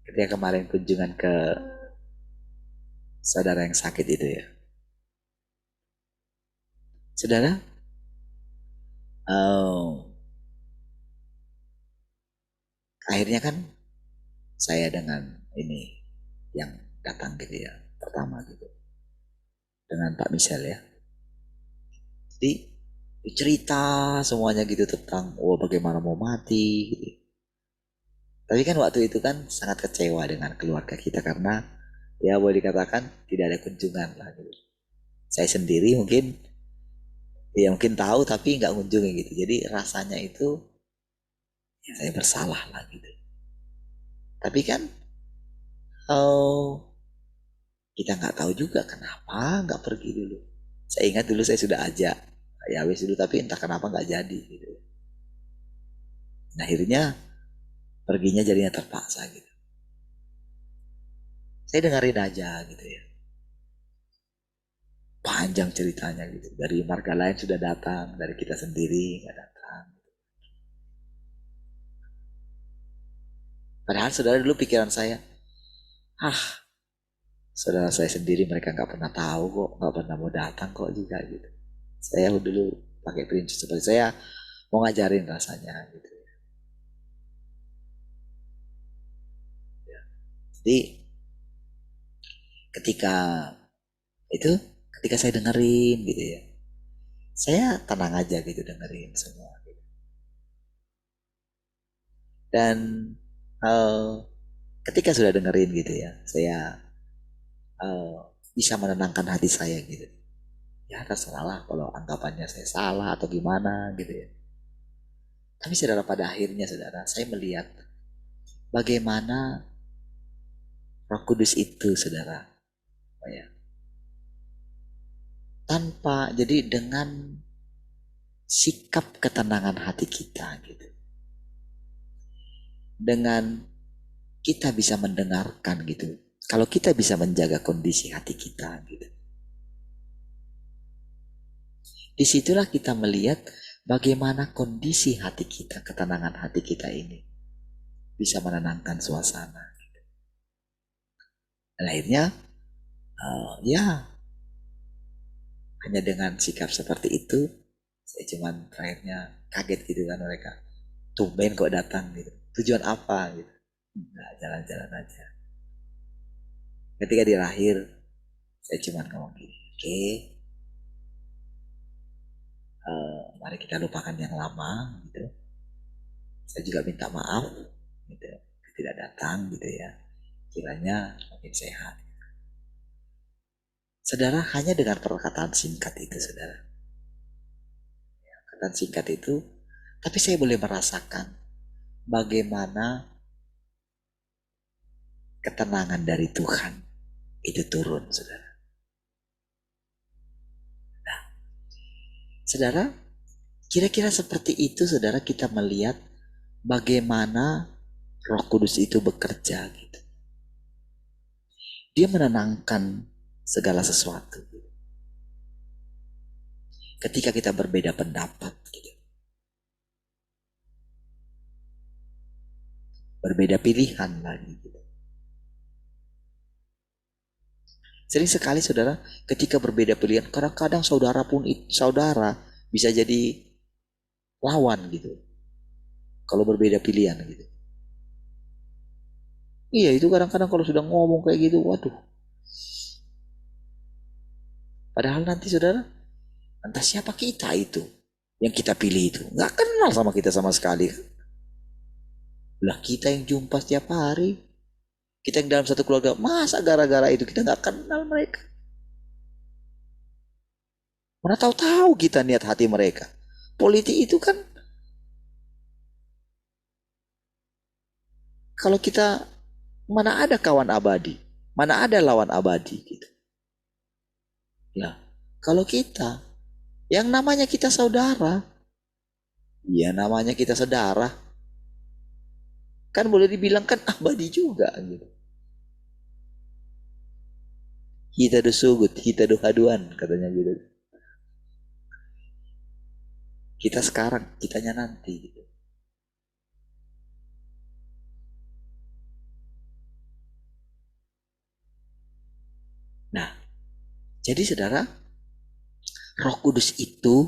Ketika kemarin kunjungan ke saudara yang sakit itu ya. Saudara, akhirnya kan saya dengan ini yang datang gitu ya, pertama gitu. Dengan Pak Michel ya. Jadi cerita semuanya gitu tentang bagaimana mau mati gitu. Tapi kan waktu itu kan sangat kecewa dengan keluarga kita karena ya boleh dikatakan tidak ada kunjungan lah gitu. Saya sendiri mungkin ya mungkin tahu tapi nggak kunjungi gitu. Jadi rasanya itu ya saya bersalah lah gitu. Tapi kan oh kita nggak tahu juga kenapa nggak pergi dulu. Saya ingat dulu saya sudah ajak ya wes dulu tapi entah kenapa nggak jadi gitu. Nah, akhirnya perginya jadinya terpaksa gitu. Saya dengerin aja gitu ya. Panjang ceritanya gitu. Dari marga lain sudah datang, dari kita sendiri nggak datang. Padahal saudara dulu pikiran saya, saudara saya sendiri mereka nggak pernah tahu kok, nggak pernah mau datang kok juga gitu. Saya dulu pakai prinsip seperti saya mau ngajarin rasanya gitu. Jadi ketika itu, ketika saya dengerin gitu ya, saya tenang aja gitu dengerin semua. Gitu. Dan ketika sudah dengerin gitu ya, saya bisa menenangkan hati saya gitu. Ya terserah lah kalau anggapannya saya salah atau gimana gitu ya. Tapi saudara pada akhirnya saudara, saya melihat bagaimana Roh Kudus itu saudara. Ya, tanpa, jadi dengan sikap ketenangan hati kita gitu. Dengan kita bisa mendengarkan gitu. Kalau kita bisa menjaga kondisi hati kita gitu. Disitulah kita melihat bagaimana kondisi hati kita, ketenangan hati kita ini bisa menenangkan suasana. Dan akhirnya ya hanya dengan sikap seperti itu saya cuman akhirnya kaget gitu kan mereka. Tumben kok datang gitu. Tujuan apa gitu. Nah, jalan-jalan aja. Ketika di akhir saya cuman ngomong gini, oke, mari kita lupakan yang lama gitu. Saya juga minta maaf tidak datang gitu ya. Kiranya makin sehat. Saudara, hanya dengan perkataan singkat itu, saudara. Perkataan singkat itu, tapi saya boleh merasakan bagaimana ketenangan dari Tuhan itu turun, saudara. Nah, saudara, kira-kira seperti itu, saudara, kita melihat bagaimana Roh Kudus itu bekerja gitu. Dia menenangkan segala sesuatu. Ketika kita berbeda pendapat gitu. Berbeda pilihan lagi gitu. Sering sekali saudara, ketika berbeda pilihan, kadang-kadang saudara bisa jadi lawan gitu. Kalau berbeda pilihan gitu. Iya, itu kadang-kadang kalau sudah ngomong kayak gitu, waduh. Padahal nanti saudara, entah siapa kita itu yang kita pilih itu. Nggak kenal sama kita sama sekali. Lah kita yang jumpa setiap hari. Kita yang dalam satu keluarga, masa gara-gara itu kita nggak kenal mereka. Mana tahu-tahu kita niat hati mereka. Politik itu kan, kalau kita, mana ada kawan abadi, mana ada lawan abadi gitu. Ya, kalau kita, yang namanya kita saudara, ya namanya kita saudara, kan boleh dibilang kan abadi juga gitu. Kita do sugut, kita do haduan katanya gitu. Kita sekarang, kitanya nanti gitu. Nah, jadi saudara, Roh Kudus itu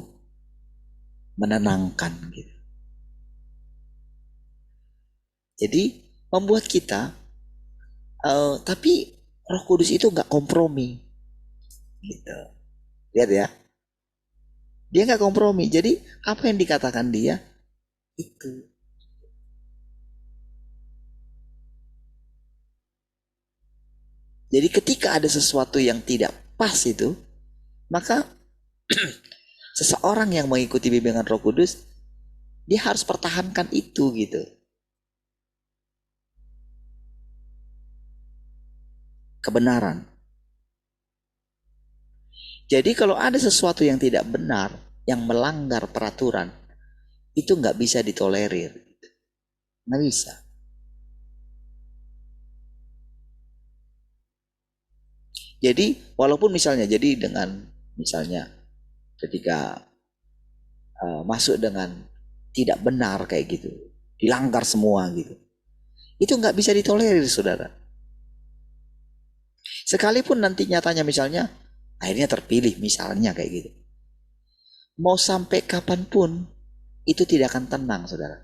menenangkan gitu. Jadi membuat kita, tapi Roh Kudus itu nggak kompromi, gitu. Lihat ya, dia nggak kompromi. Jadi apa yang dikatakan dia itu. Jadi ketika ada sesuatu yang tidak pas itu, maka seseorang yang mengikuti bimbingan Roh Kudus, dia harus pertahankan itu gitu. Kebenaran. Jadi kalau ada sesuatu yang tidak benar, yang melanggar peraturan, itu nggak bisa ditolerir. Nggak bisa. Jadi walaupun misalnya, jadi dengan misalnya ketika masuk dengan tidak benar kayak gitu, dilanggar semua gitu, itu nggak bisa ditolerir saudara. Sekalipun nanti nyatanya misalnya akhirnya terpilih misalnya kayak gitu, mau sampai kapanpun itu tidak akan tenang saudara.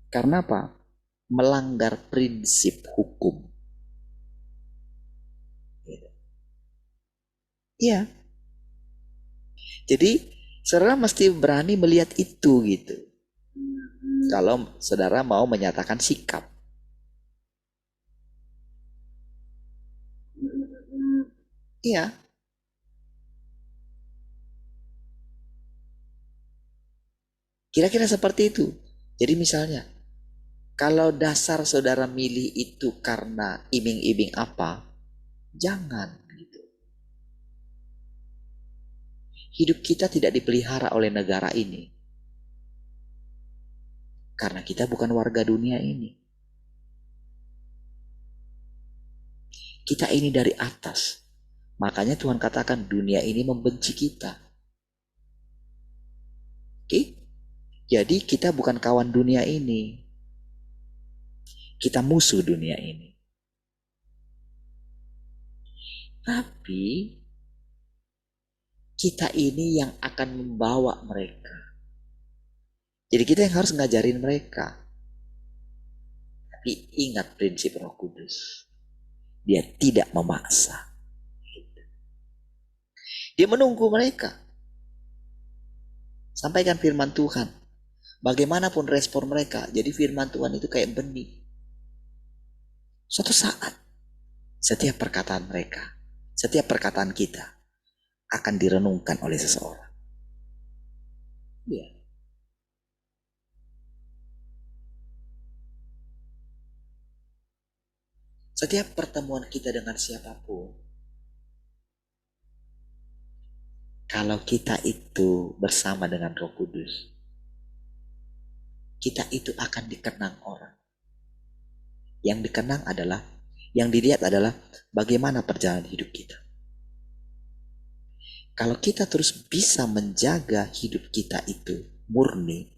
Karena apa? Melanggar prinsip hukum. Iya. Jadi saudara mesti berani melihat itu gitu. Kalau saudara mau menyatakan sikap. Iya. Kira-kira seperti itu. Jadi misalnya, kalau dasar saudara milih itu karena iming-iming apa, jangan gitu. Hidup kita tidak dipelihara oleh negara ini. Karena kita bukan warga dunia ini. Kita ini dari atas. Makanya Tuhan katakan dunia ini membenci kita. Oke? Jadi kita bukan kawan dunia ini. Kita musuh dunia ini. Tapi kita ini yang akan membawa mereka. Jadi kita yang harus ngajarin mereka. Tapi ingat prinsip Roh Kudus. Dia tidak memaksa. Dia menunggu mereka. Sampaikan firman Tuhan. Bagaimanapun respon mereka. Jadi firman Tuhan itu kayak benih. Suatu saat, setiap perkataan mereka, setiap perkataan kita akan direnungkan oleh seseorang. Ya. Setiap pertemuan kita dengan siapapun, kalau kita itu bersama dengan Roh Kudus, kita itu akan dikenang orang. Yang dikenang adalah, yang dilihat adalah bagaimana perjalanan hidup kita. Kalau kita terus bisa menjaga hidup kita itu murni,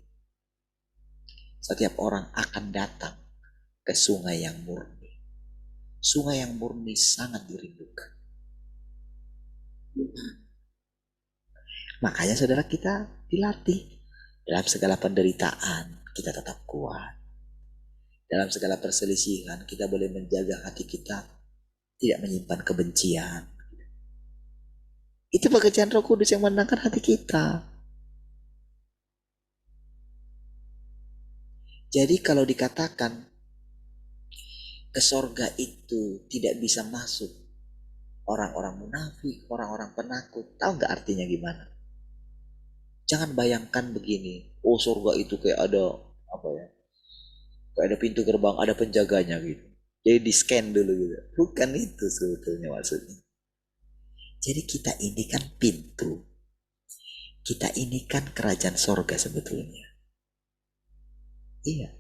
setiap orang akan datang ke sungai yang murni. Sungai yang murni sangat dirindukan. Makanya saudara, kita dilatih dalam segala penderitaan kita tetap kuat. Dalam segala perselisihan kita boleh menjaga hati kita tidak menyimpan kebencian. Itu pekerjaan Roh Kudus yang menenangkan hati kita. Jadi kalau dikatakan ke sorga itu tidak bisa masuk orang-orang munafik, orang-orang penakut, tahu nggak artinya gimana? Jangan bayangkan begini, oh sorga itu kayak ada apa ya? Kayak ada pintu gerbang, ada penjaganya gitu. Jadi di scan dulu gitu. Bukan itu sebetulnya maksudnya. Jadi kita ini kan pintu. Kita ini kan kerajaan sorga sebetulnya. Iya.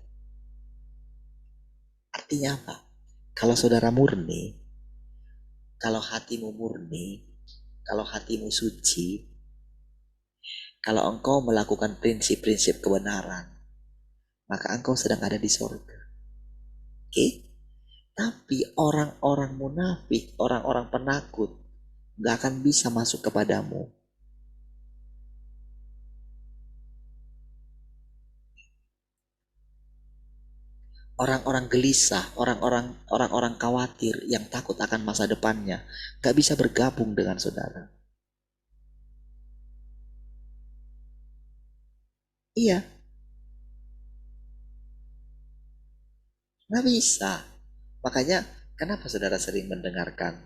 Artinya apa? Kalau saudara murni, kalau hatimu murni, kalau hatimu suci, kalau engkau melakukan prinsip-prinsip kebenaran, maka engkau sedang ada di sorga. Oke? Tapi orang-orang munafik, orang-orang penakut, gak akan bisa masuk kepadamu. Orang-orang gelisah, orang-orang khawatir yang takut akan masa depannya, gak bisa bergabung dengan saudara. Iya, gak bisa. Makanya kenapa saudara sering mendengarkan,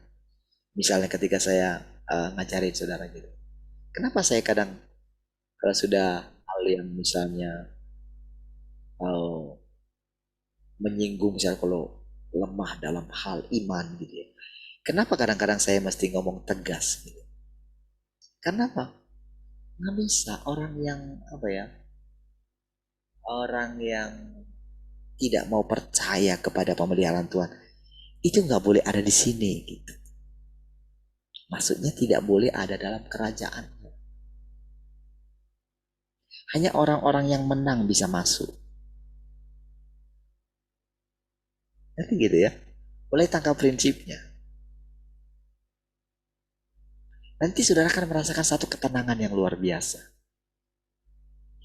misalnya ketika saya ngajarin saudara gitu, kenapa saya kadang kalau sudah hal yang misalnya menyinggung, misalnya kalau lemah dalam hal iman gitu ya, kenapa kadang-kadang saya mesti ngomong tegas gitu? Kenapa? Nggak bisa. Orang yang apa ya, orang yang tidak mau percaya kepada pemeliharaan Tuhan itu nggak boleh ada di sini gitu. Maksudnya tidak boleh ada dalam kerajaan. Hanya orang-orang yang menang bisa masuk. Nanti gitu ya. Boleh tangkap prinsipnya. Nanti saudara akan merasakan satu ketenangan yang luar biasa.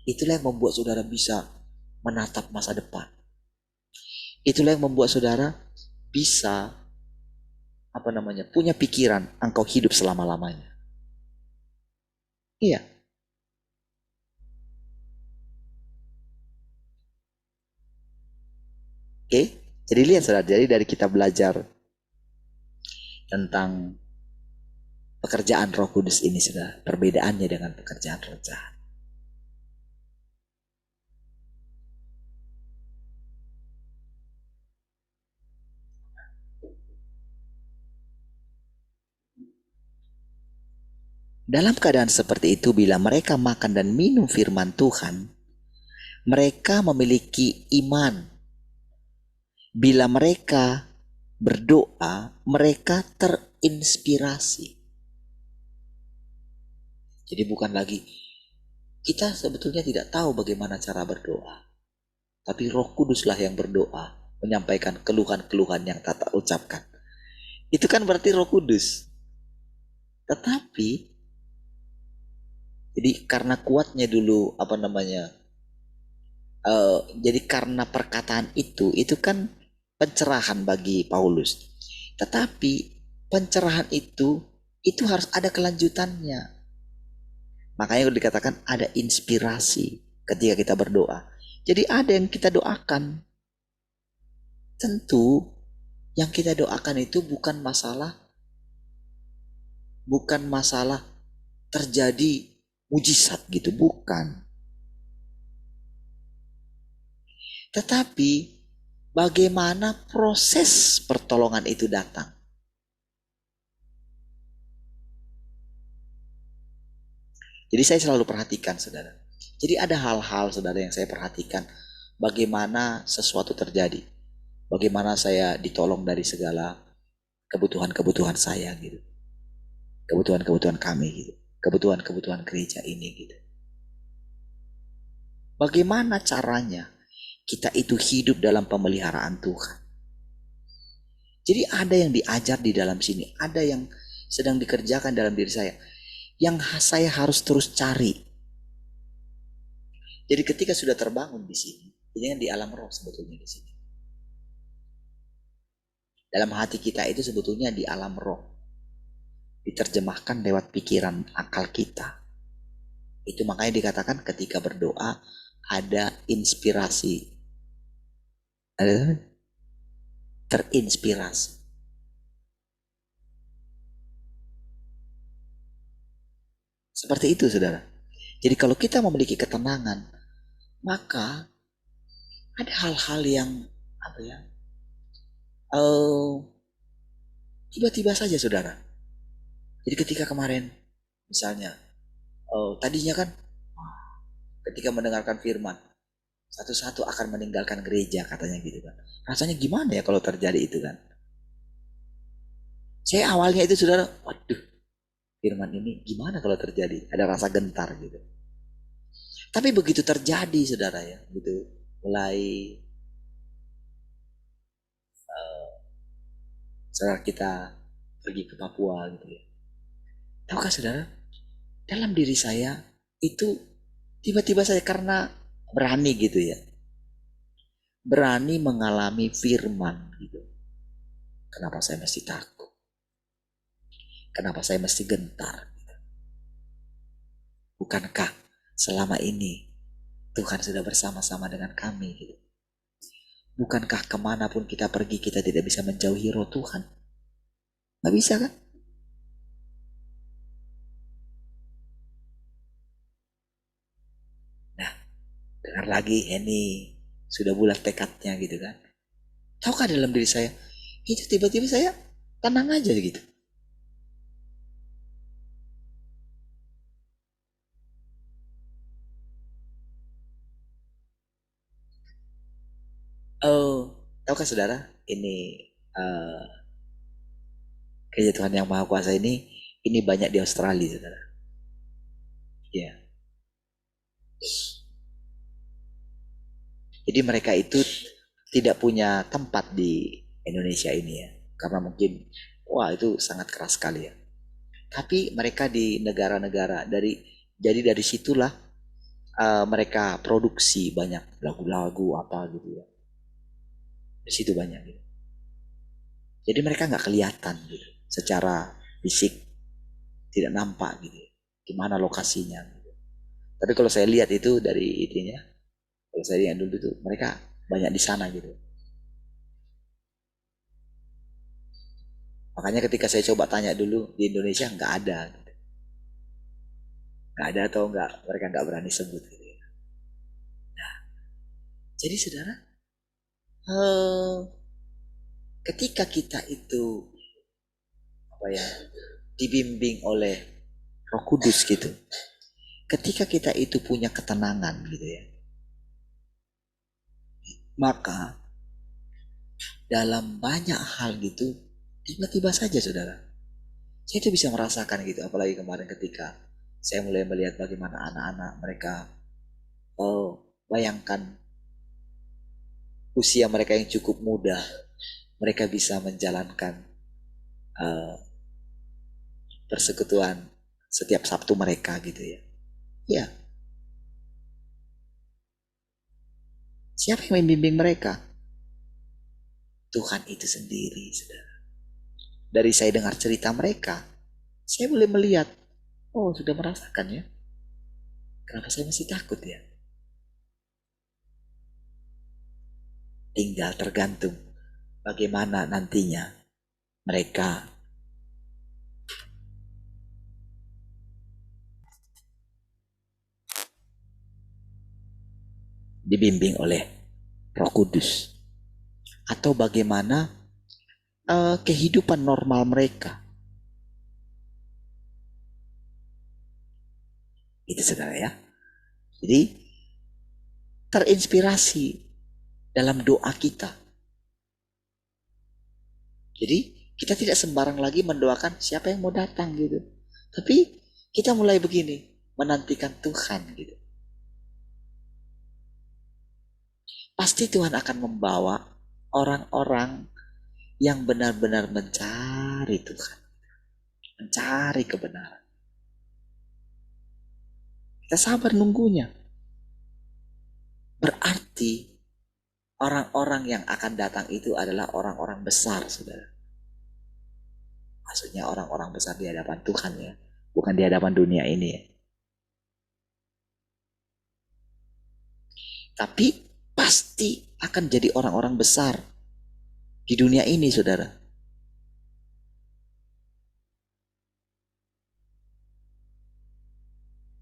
Itulah yang membuat saudara bisa menatap masa depan. Itulah yang membuat saudara bisa punya pikiran engkau hidup selama-lamanya. Iya. Oke, jadi lihat saudara, jadi dari kita belajar tentang pekerjaan Roh Kudus ini sudah perbedaannya dengan pekerjaan roh jahat. Dalam keadaan seperti itu, bila mereka makan dan minum firman Tuhan, mereka memiliki iman. Bila mereka berdoa, mereka terinspirasi. Jadi bukan lagi, kita sebetulnya tidak tahu bagaimana cara berdoa. Tapi Roh Kuduslah yang berdoa, menyampaikan keluhan-keluhan yang tak ucapkan. Itu kan berarti Roh Kudus. Tetapi, jadi karena kuatnya dulu jadi karena perkataan itu kan pencerahan bagi Paulus. Tetapi pencerahan itu harus ada kelanjutannya. Makanya dikatakan ada inspirasi ketika kita berdoa. Jadi ada yang kita doakan. Tentu Yang kita doakan itu bukan masalah terjadi mujizat gitu, bukan. Tetapi bagaimana proses pertolongan itu datang. Jadi saya selalu perhatikan, saudara. Jadi ada hal-hal, saudara, yang saya perhatikan. Bagaimana sesuatu terjadi. Bagaimana saya ditolong dari segala kebutuhan-kebutuhan saya gitu. Kebutuhan-kebutuhan kami gitu. Kebutuhan-kebutuhan gereja ini gitu. Bagaimana caranya kita itu hidup dalam pemeliharaan Tuhan. Jadi ada yang diajar di dalam sini. Ada yang sedang dikerjakan dalam diri saya. Yang saya harus terus cari. Jadi ketika sudah terbangun di sini, ini di alam roh sebetulnya di sini. Dalam hati kita itu sebetulnya di alam roh. Diterjemahkan lewat pikiran akal kita. Itu makanya dikatakan ketika berdoa ada inspirasi. Ada terinspirasi. Seperti itu, saudara. Jadi kalau kita memiliki ketenangan, maka ada hal-hal yang tiba-tiba saja, saudara. Jadi ketika kemarin, misalnya, tadinya kan ketika mendengarkan firman, satu-satu akan meninggalkan gereja katanya gitu kan. Rasanya gimana ya kalau terjadi itu kan? Saya awalnya itu, saudara, waduh, firman ini gimana kalau terjadi? Ada rasa gentar gitu. Tapi begitu terjadi, saudara ya, gitu, mulai saudara kita pergi ke Papua gitu ya. Tahukah saudara, dalam diri saya itu tiba-tiba saya karena berani gitu ya. Berani mengalami firman gitu. Kenapa saya mesti takut? Kenapa saya mesti gentar? Bukankah selama ini Tuhan sudah bersama-sama dengan kami gitu. Bukankah kemanapun kita pergi kita tidak bisa menjauhi roh Tuhan? Gak bisa kan? Nah, dengar lagi ini sudah bulat tekadnya gitu kan. Tahukah dalam diri saya, itu tiba-tiba saya tenang aja gitu. Oh, tahukah saudara, ini gereja Tuhan yang Maha Kuasa ini banyak di Australia, saudara. Ya. Jadi mereka itu tidak punya tempat di Indonesia ini ya, karena mungkin wah itu sangat keras sekali ya. Tapi mereka di negara-negara jadi dari situlah mereka produksi banyak lagu-lagu apa gitu ya. Di situ banyak gitu. Jadi mereka nggak kelihatan gitu, secara fisik tidak nampak gitu. Gimana lokasinya? Gitu. Tapi kalau saya lihat itu dari itunya, kalau saya lihat dulu itu mereka banyak di sana gitu. Makanya ketika saya coba tanya dulu di Indonesia nggak ada, gitu. Nggak ada atau nggak mereka nggak berani sebut. Gitu. Nah, jadi saudara, eh, ketika kita itu dibimbing oleh Roh Kudus gitu, ketika kita itu punya ketenangan gitu ya, maka dalam banyak hal gitu tiba-tiba saja, saudara, saya itu bisa merasakan gitu. Apalagi kemarin ketika saya mulai melihat bagaimana anak-anak mereka, bayangkan usia mereka yang cukup muda, mereka bisa menjalankan persekutuan setiap Sabtu mereka gitu ya. Ya, siapa yang membimbing mereka? Tuhan itu sendiri, saudara. Dari saya dengar cerita mereka, saya boleh melihat, oh sudah merasakan ya. Kenapa saya masih takut ya? Tinggal tergantung bagaimana nantinya mereka dibimbing oleh Roh Kudus, atau bagaimana kehidupan normal mereka. Itu saudara ya. Jadi terinspirasi dalam doa kita. Jadi kita tidak sembarang lagi mendoakan siapa yang mau datang gitu. Tapi kita mulai begini, menantikan Tuhan gitu. Pasti Tuhan akan membawa orang-orang yang benar-benar mencari Tuhan, mencari kebenaran. Kita sabar nunggunya. Berarti orang-orang yang akan datang itu adalah orang-orang besar, saudara. Maksudnya orang-orang besar di hadapan Tuhan ya, bukan di hadapan dunia ini ya. Tapi pasti akan jadi orang-orang besar di dunia ini, saudara.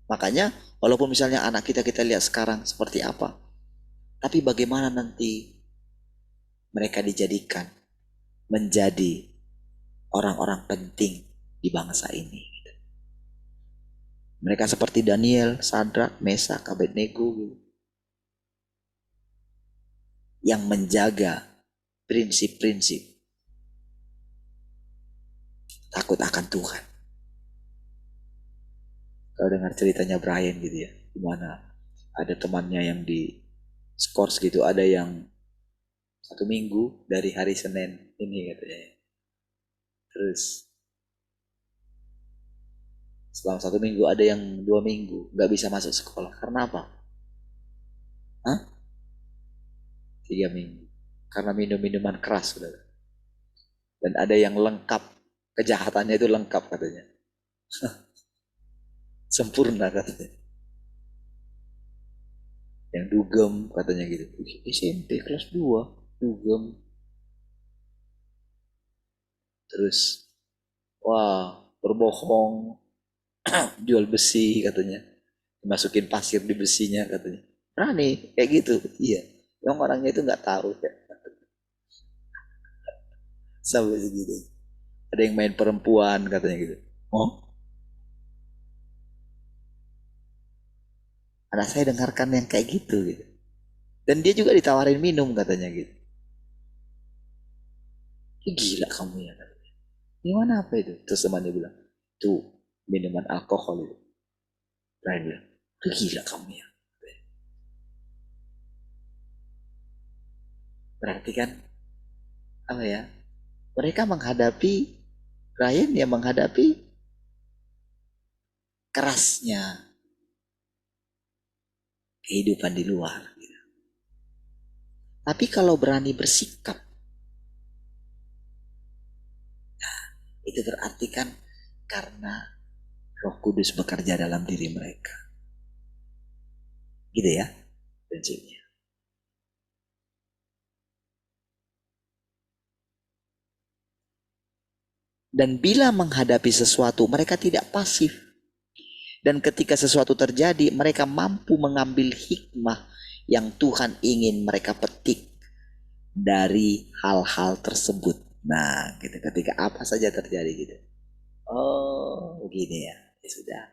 Makanya walaupun misalnya anak kita lihat sekarang seperti apa, tapi bagaimana nanti mereka dijadikan menjadi orang-orang penting di bangsa ini. Mereka seperti Daniel, Sadrak, Mesak, Abednego gitu, yang menjaga prinsip-prinsip takut akan Tuhan. Kalau dengar ceritanya Brian gitu ya, gimana ada temannya yang di skors gitu, ada yang 1 minggu dari hari Senin ini katanya. Terus selama 1 minggu ada yang 2 minggu nggak bisa masuk sekolah. Karena apa? 3 minggu. Karena minum minuman keras, saudara. Dan ada yang lengkap, kejahatannya itu lengkap katanya. Sempurna katanya. Yang dugem katanya gitu. SMP kelas 2, dugem. Terus, wah, berbohong, jual besi katanya. Masukin pasir di besinya katanya. Berani, kayak gitu. Iya. Yang orangnya itu nggak tahu ya. Sampai segitu. Ada yang main perempuan katanya gitu. Oh, anak saya dengarkan yang kayak gitu gitu. Dan dia juga ditawarin minum katanya gitu. Gila kamu ya. Gimana apa itu? Terus temannya bilang, tuh minuman alkohol itu. Ryan bilang, gila kamu ya. Berarti kan, apa ya, mereka menghadapi, Ryan ya menghadapi kerasnya kehidupan di luar. Gitu. Tapi kalau berani bersikap, nah, itu berarti kan karena Roh Kudus bekerja dalam diri mereka. Gitu ya prinsipnya. Dan bila menghadapi sesuatu, mereka tidak pasif. Dan ketika sesuatu terjadi, mereka mampu mengambil hikmah yang Tuhan ingin mereka petik dari hal-hal tersebut. Nah, gitu, ketika apa saja terjadi gitu. Oh, begini ya. Ya sudah.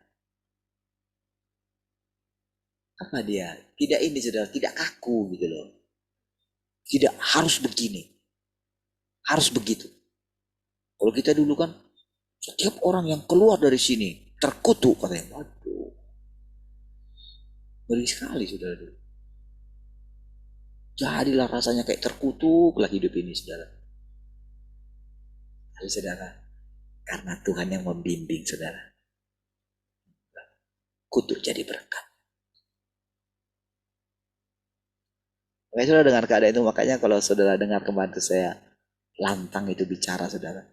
Apa dia? Tidak ini sudah, tidak kaku gitu loh. Tidak harus begini. Harus begitu. Kalau kita dulu kan, setiap orang yang keluar dari sini terkutuk katanya. Waduh. Ngeri sekali sudah dulu. Jadilah rasanya kayak terkutuk lah hidup ini saudara. Tapi saudara, karena Tuhan yang membimbing saudara, kutuk jadi berkat. Makanya saudara dengar keadaan itu, makanya kalau saudara dengar kemarin saya lantang itu bicara saudara,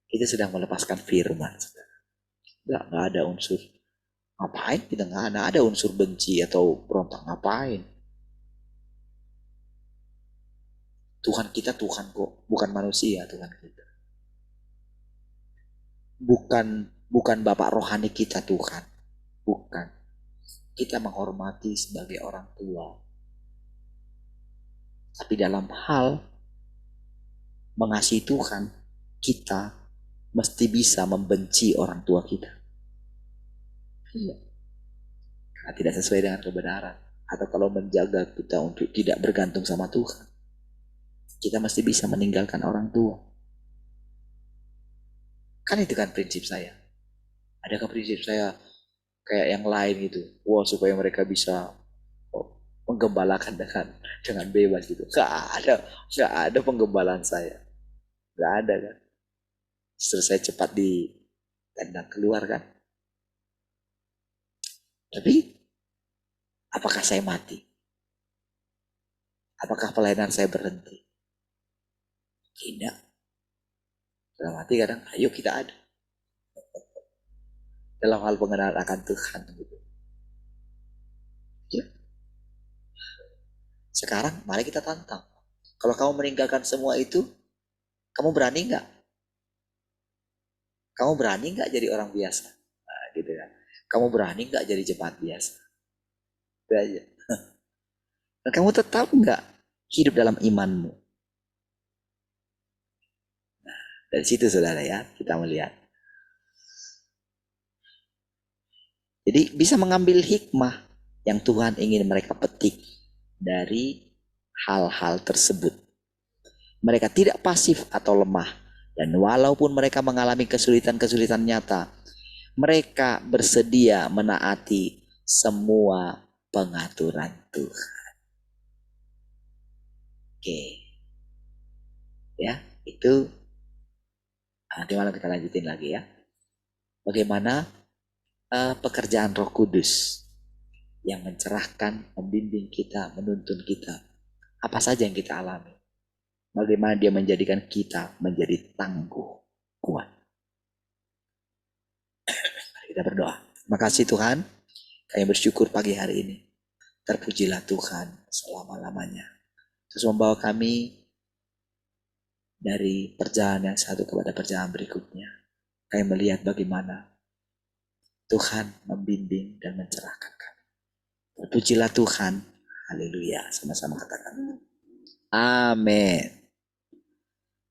kita sedang melepaskan firman saudara. Nggak ada unsur ngapain, kita nggak ada unsur benci atau berontak ngapain. Tuhan kita Tuhan kok, bukan manusia Tuhan kita. Bukan Bapak rohani kita Tuhan. Bukan. Kita menghormati sebagai orang tua. Tapi dalam hal mengasihi Tuhan, kita mesti bisa membenci orang tua kita. Iya. Karena tidak sesuai dengan kebenaran. Atau kalau menjaga kita untuk tidak bergantung sama Tuhan, kita mesti bisa meninggalkan orang tua. Kan itu kan prinsip saya. Adakah prinsip saya kayak yang lain gitu? Wah, supaya mereka bisa menggembalakan dengan bebas gitu. Gak ada penggembalaan saya. Gak ada kan. Justru saya cepat ditendang keluar kan. Tapi apakah saya mati? Apakah pelayanan saya berhenti? Tidak. Dalam hati kadang, ayo kita ada. Dalam hal pengenalan akan Tuhan gitu. Ya. Sekarang mari kita tantang. Kalau kamu meninggalkan semua itu, kamu berani nggak? Kamu berani nggak jadi orang biasa? Nah, gitu kan. Kamu berani nggak jadi jemaat biasa? Itu aja. Dan kamu tetap nggak hidup dalam imanmu? Nah, dari situ saudara ya, kita melihat. Jadi bisa mengambil hikmah yang Tuhan ingin mereka petik dari hal-hal tersebut. Mereka tidak pasif atau lemah. Dan walaupun mereka mengalami kesulitan-kesulitan nyata, mereka bersedia menaati semua pengaturan Tuhan. Oke. Ya, itu nanti malam kita lanjutin lagi ya. Bagaimana pekerjaan Roh Kudus yang mencerahkan, membimbing kita, menuntun kita. Apa saja yang kita alami. Bagaimana dia menjadikan kita menjadi tangguh, kuat. Kita berdoa. Makasih Tuhan, kami bersyukur pagi hari ini. Terpujilah Tuhan selama-lamanya. Terus membawa kami dari perjalanan yang satu kepada perjalanan berikutnya. Kami melihat bagaimana Tuhan membimbing dan mencerahkan kami. Terpujilah Tuhan. Haleluya. Sama-sama katakan. Amin.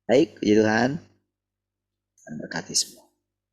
Baik, puji Tuhan. Dan berkati semua.